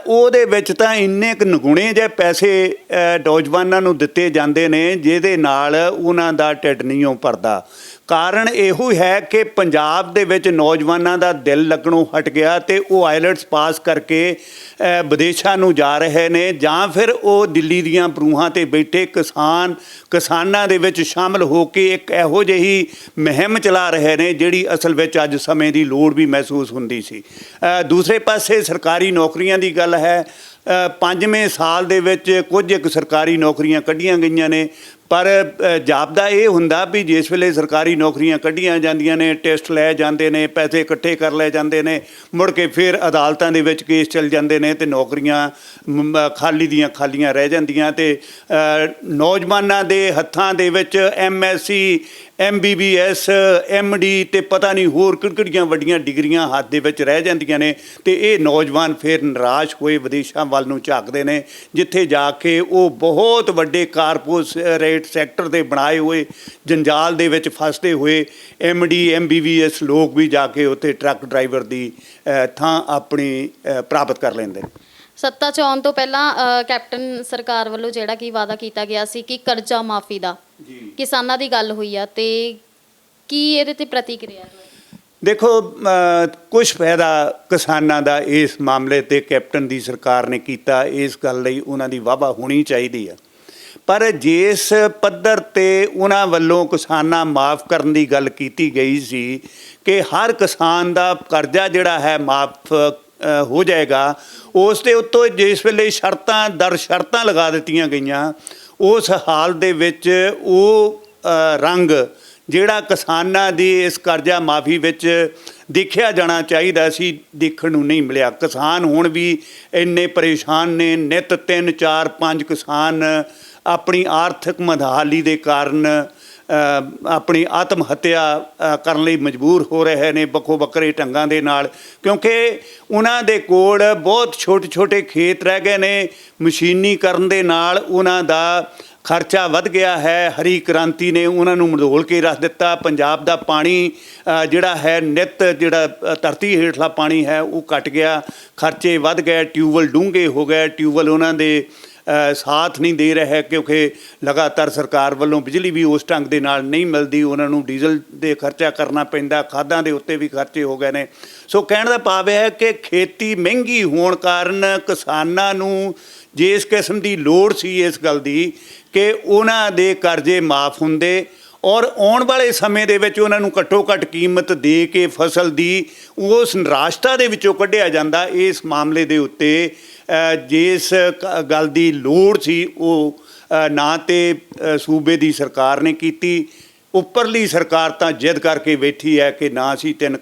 [SPEAKER 4] ਉਹਦੇ ਵਿੱਚ ਤਾਂ ਇੰਨੇ ਕੁ ਨਗੁਣੇ ਜਿਹੇ ਪੈਸੇ ਨੌਜਵਾਨਾਂ ਨੂੰ ਦਿੱਤੇ ਜਾਂਦੇ ਨੇ ਜਿਹਦੇ ਨਾਲ ਉਹਨਾਂ ਦਾ ਢਿੱਡ ਨਹੀਂ ਭਰਦਾ। ਕਾਰਨ ਇਹੋ ਹੈ ਕਿ ਪੰਜਾਬ ਦੇ ਵਿੱਚ ਨੌਜਵਾਨਾਂ ਦਾ ਦਿਲ ਲੱਗਣੋਂ ਹਟ ਗਿਆ ਅਤੇ ਉਹ ਆਈਲੈਟਸ ਪਾਸ ਕਰਕੇ ਵਿਦੇਸ਼ਾਂ ਨੂੰ ਜਾ ਰਹੇ ਨੇ, ਜਾਂ ਫਿਰ ਉਹ ਦਿੱਲੀ ਦੀਆਂ ਬਰੂਹਾਂ 'ਤੇ ਬੈਠੇ ਕਿਸਾਨਾਂ ਦੇ ਵਿੱਚ ਸ਼ਾਮਲ ਹੋ ਕੇ ਇੱਕ ਇਹੋ ਜਿਹੀ ਮੁਹਿੰਮ ਚਲਾ ਰਹੇ ਨੇ ਜਿਹੜੀ ਅਸਲ ਵਿੱਚ ਅੱਜ ਸਮੇਂ ਦੀ ਲੋੜ ਵੀ ਮਹਿਸੂਸ ਹੁੰਦੀ ਸੀ। ਦੂਸਰੇ ਪਾਸੇ ਸਰਕਾਰੀ ਨੌਕਰੀਆਂ ਦੀ ਗੱਲ ਹੈ। 5ਵੇਂ ਸਾਲ ਦੇ ਵਿੱਚ ਕੁਝ ਇੱਕ ਸਰਕਾਰੀ ਨੌਕਰੀਆਂ ਕੱਢੀਆਂ ਗਈਆਂ ਨੇ, ਪਰ ਜਾਪਦਾ ਇਹ ਹੁੰਦਾ ਵੀ ਜਿਸ ਵੇਲੇ ਸਰਕਾਰੀ ਨੌਕਰੀਆਂ ਕੱਢੀਆਂ ਜਾਂਦੀਆਂ ਨੇ, ਟੈਸਟ ਲਏ ਜਾਂਦੇ ਨੇ, ਪੈਸੇ ਇਕੱਠੇ ਕਰ ਲਏ ਜਾਂਦੇ ਨੇ, ਮੁੜ ਕੇ ਫਿਰ ਅਦਾਲਤਾਂ ਦੇ ਵਿੱਚ ਕੇਸ ਚੱਲ ਜਾਂਦੇ ਨੇ ਅਤੇ ਨੌਕਰੀਆਂ ਖਾਲੀ ਦੀਆਂ ਖਾਲੀਆਂ ਰਹਿ ਜਾਂਦੀਆਂ ਅਤੇ ਨੌਜਵਾਨਾਂ ਦੇ ਹੱਥਾਂ ਦੇ ਵਿੱਚ MSc MBBS MD ਅਤੇ ਪਤਾ ਨਹੀਂ ਹੋਰ ਕਿਹੜੀਆਂ ਵੱਡੀਆਂ ਡਿਗਰੀਆਂ ਹੱਥ ਦੇ ਵਿੱਚ ਰਹਿ ਜਾਂਦੀਆਂ ਨੇ ਅਤੇ ਇਹ ਨੌਜਵਾਨ ਫਿਰ ਨਿਰਾਸ਼ ਹੋਏ ਵਿਦੇਸ਼ਾਂ ਵੱਲ ਨੂੰ ਝਾਕਦੇ ਨੇ, ਜਿੱਥੇ ਜਾ ਕੇ ਉਹ ਬਹੁਤ ਵੱਡੇ ਕਾਰਪੋਰੇਟ ਸੈਕਟਰ ਦੇ ਬਣਾਏ ਹੋਏ ਜੰਜਾਲ ਦੇ ਵਿੱਚ ਫਸਦੇ ਹੋਏ MD MBBS ਲੋਕ ਵੀ ਜਾ ਕੇ ਉੱਥੇ ਟਰੱਕ ਡਰਾਈਵਰ ਦੀ ਥਾਂ ਆਪਣੀ ਪ੍ਰਾਪਤ ਕਰ ਲੈਂਦੇ ਨੇ।
[SPEAKER 1] ਸੱਤਾ 'ਚ ਆਉਣ ਤੋਂ ਪਹਿਲਾਂ ਕੈਪਟਨ ਸਰਕਾਰ ਵੱਲੋਂ ਜਿਹੜਾ ਕਿ ਵਾਅਦਾ ਕੀਤਾ ਗਿਆ ਸੀ ਕਿ ਕਰਜ਼ਾ ਮਾਫੀ ਦਾ, ਕਿਸਾਨਾਂ ਦੀ ਗੱਲ ਹੋਈ ਆ, ਤੇ ਕੀ ਇਹਦੇ ਤੇ ਪ੍ਰਤੀਕਿਰਿਆ?
[SPEAKER 4] ਦੇਖੋ, ਕੁਛ ਫਾਇਦਾ ਕਿਸਾਨਾਂ ਦਾ ਇਸ ਮਾਮਲੇ 'ਤੇ ਕੈਪਟਨ ਦੀ ਸਰਕਾਰ ਨੇ ਕੀਤਾ, ਇਸ ਗੱਲ ਲਈ ਉਹਨਾਂ ਦੀ ਵਾਹਵਾ ਹੋਣੀ ਚਾਹੀਦੀ ਆ। ਪਰ ਜਿਸ ਪੱਧਰ 'ਤੇ ਉਹਨਾਂ ਵੱਲੋਂ ਕਿਸਾਨਾਂ ਮਾਫ ਕਰਨ ਦੀ ਗੱਲ ਕੀਤੀ ਗਈ ਸੀ ਕਿ ਹਰ ਕਿਸਾਨ ਦਾ ਕਰਜ਼ਾ ਜਿਹੜਾ ਹੈ ਮਾਫ ਹੋ ਜਾਏਗਾ, ਉਸ ਦੇ ਉੱਤੋਂ ਜਿਸ ਵੇਲੇ ਸ਼ਰਤਾਂ ਦਰ ਸ਼ਰਤਾਂ ਲਗਾ ਦਿੱਤੀਆਂ ਗਈਆਂ, ਉਸ ਹਾਲ ਦੇ ਵਿੱਚ ਉਹ ਰੰਗ ਜਿਹੜਾ ਕਿਸਾਨਾਂ ਦੀ ਇਸ ਕਰਜ਼ਾ ਮਾਫੀ ਵਿੱਚ ਦੇਖਿਆ ਜਾਣਾ ਚਾਹੀਦਾ ਸੀ, ਦੇਖਣ ਨੂੰ ਨਹੀਂ ਮਿਲਿਆ। ਕਿਸਾਨ ਹੁਣ ਵੀ ਇੰਨੇ ਪਰੇਸ਼ਾਨ ਨੇ, ਨਿੱਤ 3 4 5 ਕਿਸਾਨ ਆਪਣੀ ਆਰਥਿਕ ਮੰਦਹਾਲੀ ਦੇ ਕਾਰਨ ਆਪਣੀ ਆਤਮ ਹੱਤਿਆ ਕਰਨ ਲਈ ਮਜਬੂਰ ਹੋ ਰਹੇ ਨੇ ਵੱਖੋ ਵੱਖਰੇ ਢੰਗਾਂ ਦੇ ਨਾਲ, ਕਿਉਂਕਿ ਉਹਨਾਂ ਦੇ ਕੋਲ ਬਹੁਤ ਛੋਟੇ ਛੋਟੇ ਖੇਤ ਰਹਿ ਗਏ ਨੇ। ਮਸ਼ੀਨੀਕਰਨ ਦੇ ਨਾਲ ਉਹਨਾਂ ਦਾ ਖਰਚਾ ਵੱਧ ਗਿਆ ਹੈ। ਹਰੀ ਕ੍ਰਾਂਤੀ ਨੇ ਉਹਨਾਂ ਨੂੰ ਮੜੋਲ ਕੇ ਰੱਖ ਦਿੱਤਾ। ਪੰਜਾਬ ਦਾ ਪਾਣੀ ਜਿਹੜਾ ਹੈ, ਨਿੱਤ ਜਿਹੜਾ ਧਰਤੀ ਹੇਠਲਾ ਪਾਣੀ ਹੈ, ਉਹ ਘਟ ਗਿਆ, ਖਰਚੇ ਵੱਧ ਗਏ, ਟਿਊਬਵੈੱਲ ਡੂੰਘੇ ਹੋ ਗਏ, ਟਿਊਬਵੈੱਲ ਉਹਨਾਂ ਦੇ ਸਾਥ ਨਹੀਂ ਦੇ ਰਿਹਾ ਕਿਉਂਕਿ ਲਗਾਤਾਰ ਸਰਕਾਰ ਵੱਲੋਂ ਬਿਜਲੀ ਵੀ ਉਸ ਢੰਗ ਦੇ ਨਾਲ ਨਹੀਂ ਮਿਲਦੀ, ਉਹਨਾਂ ਨੂੰ ਡੀਜ਼ਲ ਦੇ ਖਰਚਾ ਕਰਨਾ ਪੈਂਦਾ, ਖਾਦਾਂ ਦੇ ਉੱਤੇ ਵੀ ਖਰਚੇ ਹੋ ਗਏ ਨੇ। ਸੋ ਕਹਿਣ ਦਾ ਭਾਵ ਹੈ ਕਿ ਖੇਤੀ ਮਹਿੰਗੀ ਹੋਣ ਕਾਰਨ ਕਿਸਾਨਾਂ ਨੂੰ ਜਿਸ ਕਿਸਮ ਦੀ ਲੋੜ ਸੀ ਇਸ ਗੱਲ ਦੀ ਕਿ ਉਹਨਾਂ ਦੇ ਕਰਜ਼ੇ ਮਾਫ ਹੁੰਦੇ ਔਰ ਆਉਣ ਵਾਲੇ ਸਮੇਂ ਦੇ ਵਿੱਚ ਉਹਨਾਂ ਨੂੰ ਘੱਟੋ ਘੱਟ ਕੀਮਤ ਦੇ ਕੇ ਫਸਲ ਦੀ ਉਸ ਨਿਰਾਸ਼ਤਾ ਦੇ ਵਿੱਚੋਂ ਕੱਢਿਆ ਜਾਂਦਾ। ਇਸ ਮਾਮਲੇ ਦੇ ਉੱਤੇ ਜਿਸ ਗੱਲ ਦੀ ਲੋੜ ਸੀ ਉਹ ਨਾ ਤਾਂ ਸੂਬੇ ਦੀ ਸਰਕਾਰ ਨੇ ਕੀਤੀ, ਉੱਪਰਲੀ ਸਰਕਾਰ ਤਾਂ ਜਿੱਦ ਕਰਕੇ ਬੈਠੀ ਹੈ ਕਿ ਨਾ ਅਸੀਂ 3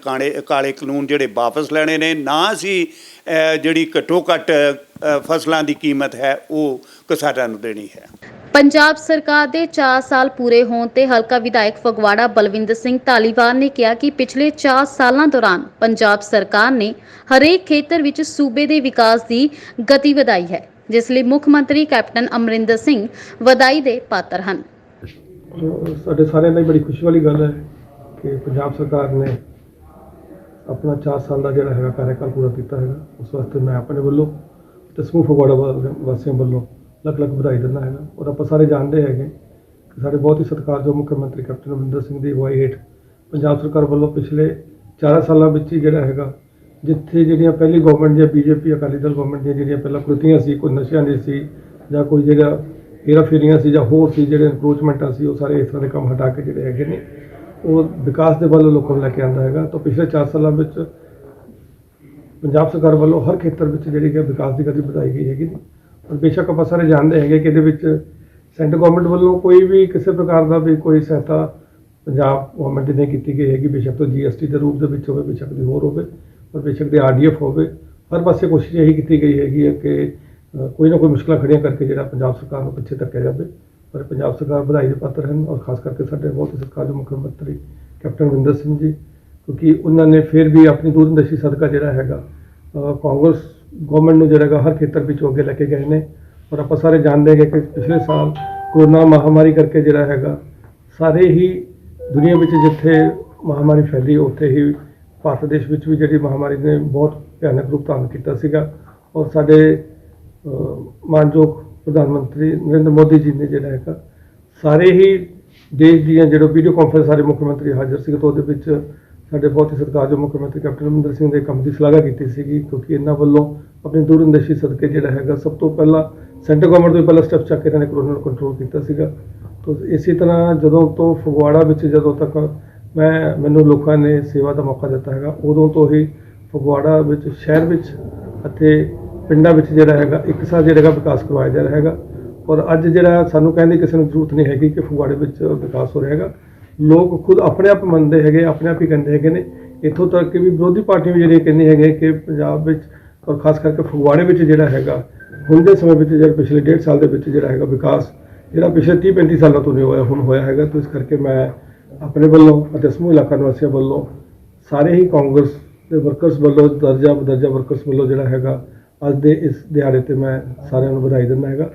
[SPEAKER 4] ਕਾਲੇ ਕਾਨੂੰਨ ਜਿਹੜੇ ਵਾਪਸ ਲੈਣੇ ਨੇ, ਨਾ ਅਸੀਂ ਜਿਹੜੀ ਘੱਟੋ ਘੱਟ ਫਸਲਾਂ ਦੀ ਕੀਮਤ ਹੈ ਉਹ ਕਿਸਾਨਾਂ ਨੂੰ ਦੇਣੀ ਹੈ।
[SPEAKER 1] ਪੰਜਾਬ ਸਰਕਾਰ ਦੇ 4 ਸਾਲ ਪੂਰੇ ਹੋਣ ਤੇ ਹਲਕਾ ਵਿਧਾਇਕ ਫਗਵਾੜਾ ਬਲਵਿੰਦਰ ਸਿੰਘ ਧਾਲੀਵਾਲ ਨੇ ਕਿਹਾ ਕਿ ਪਿਛਲੇ 4 ਸਾਲਾਂ ਦੌਰਾਨ ਪੰਜਾਬ ਸਰਕਾਰ ਨੇ ਹਰੇਕ ਖੇਤਰ ਵਿੱਚ ਸੂਬੇ ਦੇ ਵਿਕਾਸ ਦੀ ਗਤੀ ਵਧਾਈ ਹੈ, ਜਿਸ ਲਈ ਮੁੱਖ ਮੰਤਰੀ ਕੈਪਟਨ ਅਮਰਿੰਦਰ ਸਿੰਘ ਵਧਾਈ ਦੇ ਪਾਤਰ ਹਨ।
[SPEAKER 5] ਸਾਡੇ ਸਾਰਿਆਂ ਲਈ ਬੜੀ ਖੁਸ਼ੀ ਵਾਲੀ ਗੱਲ ਹੈ ਕਿ ਪੰਜਾਬ ਸਰਕਾਰ ਨੇ ਆਪਣਾ 4 ਸਾਲ ਦਾ ਜਿਹੜਾ ਹੈਗਾ ਕਾਰਜਕਾਲ ਪੂਰਾ ਕੀਤਾ ਹੈਗਾ। ਉਸ ਵਾਸਤੇ ਮੈਂ ਆਪਣੇ ਵੱਲੋਂ ਤੇ ਸਮੂਹ ਫਗਵਾੜਾ ਵਾਸੀਆਂ ਵੱਲੋਂ ਲੱਖ ਲੱਖ ਵਧਾਈ ਦਿੰਦਾ ਹੈਗਾ। ਔਰ ਆਪਾਂ ਸਾਰੇ ਜਾਣਦੇ ਹੈਗੇ ਕਿ ਸਾਡੇ ਬਹੁਤ ਹੀ ਸਤਿਕਾਰਯੋਗ ਮੁੱਖ ਮੰਤਰੀ ਕੈਪਟਨ ਅਮਰਿੰਦਰ ਸਿੰਘ ਦੀ ਅਗਵਾਈ ਹੇਠ ਪੰਜਾਬ ਸਰਕਾਰ ਵੱਲੋਂ ਪਿਛਲੇ 4 ਸਾਲਾਂ ਵਿੱਚ ਹੀ ਜਿਹੜਾ ਹੈਗਾ, ਜਿੱਥੇ ਜਿਹੜੀਆਂ ਪਹਿਲੀ ਗਵਰਨਮੈਂਟ ਦੀਆਂ ਬੀਜੇਪੀ ਅਕਾਲੀ ਦਲ ਗਵਰਨਮੈਂਟ ਦੀਆਂ ਜਿਹੜੀਆਂ ਪਹਿਲਾਂ ਕੁਰੀਤੀਆਂ ਸੀ, ਕੋਈ ਨਸ਼ਿਆਂ ਦੀ ਸੀ ਜਾਂ ਕੋਈ ਜਿਹੜਾ ਹੇਰਾਫੇਰੀਆਂ ਸੀ ਜਾਂ ਹੋਰ ਸੀ, ਜਿਹੜੇ ਇਨਕਰੋਚਮੈਂਟਾਂ ਸੀ, ਉਹ ਸਾਰੇ ਇਸ ਤਰ੍ਹਾਂ ਦੇ ਕੰਮ ਹਟਾ ਕੇ ਜਿਹੜੇ ਹੈਗੇ ਨੇ ਉਹ ਵਿਕਾਸ ਦੇ ਵੱਲ ਲੋਕਾਂ ਨੂੰ ਲੈ ਕੇ ਆਉਂਦਾ ਹੈਗਾ। ਤਾਂ ਪਿਛਲੇ 4 ਸਾਲਾਂ ਵਿੱਚ ਪੰਜਾਬ ਸਰਕਾਰ ਵੱਲੋਂ ਹਰ ਖੇਤਰ ਵਿੱਚ ਜਿਹੜੀ ਕਿ ਵਿਕਾਸ ਦੀ ਗਤੀ ਵਧਾਈ ਗਈ ਹੈਗੀ। ਔਰ ਬੇਸ਼ੱਕ ਆਪਾਂ ਸਾਰੇ ਜਾਣਦੇ ਹੈਗੇ ਕਿ ਇਹਦੇ ਵਿੱਚ ਸੈਂਟਰ ਗਵਰਨਮੈਂਟ ਵੱਲੋਂ ਕੋਈ ਵੀ ਕਿਸੇ ਪ੍ਰਕਾਰ ਦਾ ਵੀ ਕੋਈ ਸਹਾਇਤਾ ਪੰਜਾਬ ਗਵਰਨਮੈਂਟ ਦੀ ਨਹੀਂ ਕੀਤੀ ਗਈ ਹੈਗੀ। ਬੇਸ਼ੱਕ ਤੋਂ GST ਦੇ ਰੂਪ ਦੇ ਵਿੱਚ ਹੋਵੇ, ਬੇਸ਼ੱਕ ਦੀ ਹੋਰ ਹੋਵੇ, ਔਰ ਬੇਸ਼ੱਕ ਦੇ RDF ਹੋਵੇ, ਹਰ ਪਾਸੇ ਕੋਸ਼ਿਸ਼ ਇਹੀ ਕੀਤੀ ਗਈ ਹੈਗੀ ਹੈ ਕਿ ਕੋਈ ਨਾ ਕੋਈ ਮੁਸ਼ਕਲਾਂ ਖੜੀਆਂ ਕਰਕੇ ਜਿਹੜਾ ਪੰਜਾਬ ਸਰਕਾਰ ਨੂੰ ਪਿੱਛੇ ਧੱਕਿਆ ਜਾਵੇ। ਪਰ ਪੰਜਾਬ ਸਰਕਾਰ ਵਧਾਈ ਦੇ ਪਾਤਰ ਹਨ, ਔਰ ਖਾਸ ਕਰਕੇ ਸਾਡੇ ਬਹੁਤ ਹੀ ਸਤਿਕਾਰਯੋਗ ਮੁੱਖ ਮੰਤਰੀ ਕੈਪਟਨ ਅਮਰਿੰਦਰ ਸਿੰਘ ਜੀ, ਕਿਉਂਕਿ ਉਹਨਾਂ ਨੇ ਫਿਰ ਵੀ ਆਪਣੀ ਦੂਰਦਰਸ਼ੀ ਸਦਕਾ ਜਿਹੜਾ ਹੈਗਾ ਕਾਂਗਰਸ ਗਵਰਨਮੈਂਟ ਨੂੰ ਜਿਹੜਾ ਹੈਗਾ ਹਰ ਖੇਤਰ ਵਿੱਚ ਅੱਗੇ ਲੈ ਕੇ ਗਏ ਨੇ। ਔਰ ਆਪਾਂ ਸਾਰੇ ਜਾਣਦੇ ਹੈਗੇ ਕਿ ਪਿਛਲੇ ਸਾਲ ਕੋਰੋਨਾ ਮਹਾਮਾਰੀ ਕਰਕੇ ਜਿਹੜਾ ਹੈਗਾ ਸਾਰੇ ਹੀ ਦੁਨੀਆ ਵਿੱਚ ਜਿੱਥੇ ਮਹਾਮਾਰੀ ਫੈਲੀ, ਉੱਥੇ ਹੀ ਭਾਰਤ ਦੇਸ਼ ਵਿੱਚ ਵੀ ਜਿਹੜੀ ਮਹਾਮਾਰੀ ਨੇ ਬਹੁਤ ਭਿਆਨਕ ਰੂਪ ਧਾਰਨ ਕੀਤਾ ਸੀਗਾ। ਔਰ ਸਾਡੇ ਮਾਨਯੋਗ ਪ੍ਰਧਾਨ ਮੰਤਰੀ ਨਰਿੰਦਰ ਮੋਦੀ ਜੀ ਨੇ ਜਿਹੜਾ ਹੈਗਾ ਸਾਰੇ ਹੀ ਦੇਸ਼ ਦੀਆਂ ਜਿਹੜਾ ਵੀਡੀਓ ਕਾਨਫਰੰਸ ਸਾਰੇ ਮੁੱਖ ਮੰਤਰੀ ਹਾਜ਼ਰ ਸੀਗੇ, ਤਾਂ ਉਹਦੇ ਵਿੱਚ ਸਾਡੇ ਬਹੁਤ ਹੀ ਸਤਿਕਾਰਯੋਗ ਮੁੱਖ ਮੰਤਰੀ ਕੈਪਟਨ ਅਮਰਿੰਦਰ ਸਿੰਘ ਦੇ ਕੰਮ ਦੀ ਸ਼ਲਾਘਾ ਕੀਤੀ ਸੀਗੀ, ਕਿਉਂਕਿ ਇਹਨਾਂ ਵੱਲੋਂ ਆਪਣੀ ਦੂਰਅੰਦੇਸ਼ੀ ਸਦਕੇ ਜਿਹੜਾ ਹੈਗਾ ਸਭ ਤੋਂ ਪਹਿਲਾਂ ਸੈਂਟਰ ਗਵਰਨਮੈਂਟ ਤੋਂ ਪਹਿਲਾਂ ਸਟੈਪ ਚੱਕ ਕੇ ਇਹਨਾਂ ਨੇ ਕਰੋਨਾ ਨੂੰ ਕੰਟਰੋਲ ਕੀਤਾ ਸੀਗਾ। ਤਾਂ ਇਸੇ ਤਰ੍ਹਾਂ ਜਦੋਂ ਤੋਂ ਫਗਵਾੜਾ ਵਿੱਚ ਜਦੋਂ ਤੱਕ ਮੈਨੂੰ ਲੋਕਾਂ ਨੇ ਸੇਵਾ ਦਾ ਮੌਕਾ ਦਿੱਤਾ ਹੈਗਾ, ਉਦੋਂ ਤੋਂ ਹੀ ਫਗਵਾੜਾ ਵਿੱਚ ਸ਼ਹਿਰ ਵਿੱਚ ਅਤੇ ਪਿੰਡਾਂ ਵਿੱਚ ਜਿਹੜਾ ਹੈਗਾ ਇੱਕ ਸਾਥ ਜਿਹੜਾ ਹੈਗਾ ਵਿਕਾਸ ਕਰਵਾਇਆ ਜਾ ਰਿਹਾ ਹੈਗਾ। ਔਰ ਅੱਜ ਜਿਹੜਾ ਸਾਨੂੰ ਕਹਿੰਦੇ ਕਿਸੇ ਨੂੰ ਜ਼ਰੂਰਤ ਨਹੀਂ ਹੈਗੀ ਕਿ ਫਗਵਾੜੇ ਵਿੱਚ ਵਿਕਾਸ ਹੋ ਰਿਹਾ ਹੈਗਾ। ਲੋਕ ਖੁਦ ਆਪਣੇ ਆਪ ਮੰਨਦੇ ਹੈਗੇ, ਆਪਣੇ ਆਪ ਹੀ ਕਹਿੰਦੇ ਹੈਗੇ ਨੇ। ਇੱਥੋਂ ਤੱਕ ਕਿ ਵੀ ਵਿਰੋਧੀ ਪਾਰਟੀਆਂ ਵੀ ਜਿਹੜੀਆਂ ਕਹਿੰਦੀਆਂ ਹੈਗੇ ਕਿ ਪੰਜਾਬ ਵਿੱਚ ਔਰ ਖਾਸ ਕਰਕੇ ਫਗਵਾੜੇ ਵਿੱਚ ਜਿਹੜਾ ਹੈਗਾ ਹੁਣ ਦੇ ਸਮੇਂ ਵਿੱਚ ਜਿਹੜਾ ਪਿਛਲੇ 1.5 ਸਾਲ ਦੇ ਵਿੱਚ ਜਿਹੜਾ ਹੈਗਾ ਵਿਕਾਸ ਜਿਹੜਾ ਪਿਛਲੇ 30-35 ਸਾਲਾਂ ਤੋਂ ਨਹੀਂ ਹੋਇਆ, ਹੁਣ ਹੋਇਆ ਹੈਗਾ। ਤਾਂ ਇਸ ਕਰਕੇ ਮੈਂ ਆਪਣੇ ਵੱਲੋਂ ਅਤੇ ਸਮੂਹ ਇਲਾਕਾ ਨਿਵਾਸੀਆਂ ਵੱਲੋਂ ਸਾਰੇ ਹੀ ਕਾਂਗਰਸ ਦੇ ਵਰਕਰਸ ਵੱਲੋਂ ਦਰਜਾ ਵਰਕਰਸ ਵੱਲੋਂ ਜਿਹੜਾ ਹੈਗਾ ਅੱਜ ਦੇ ਇਸ ਦਿਹਾੜੇ ਤੇ ਮੈਂ ਸਾਰਿਆਂ ਨੂੰ ਵਧਾਈ ਦਿੰਦਾ ਹੈਗਾ।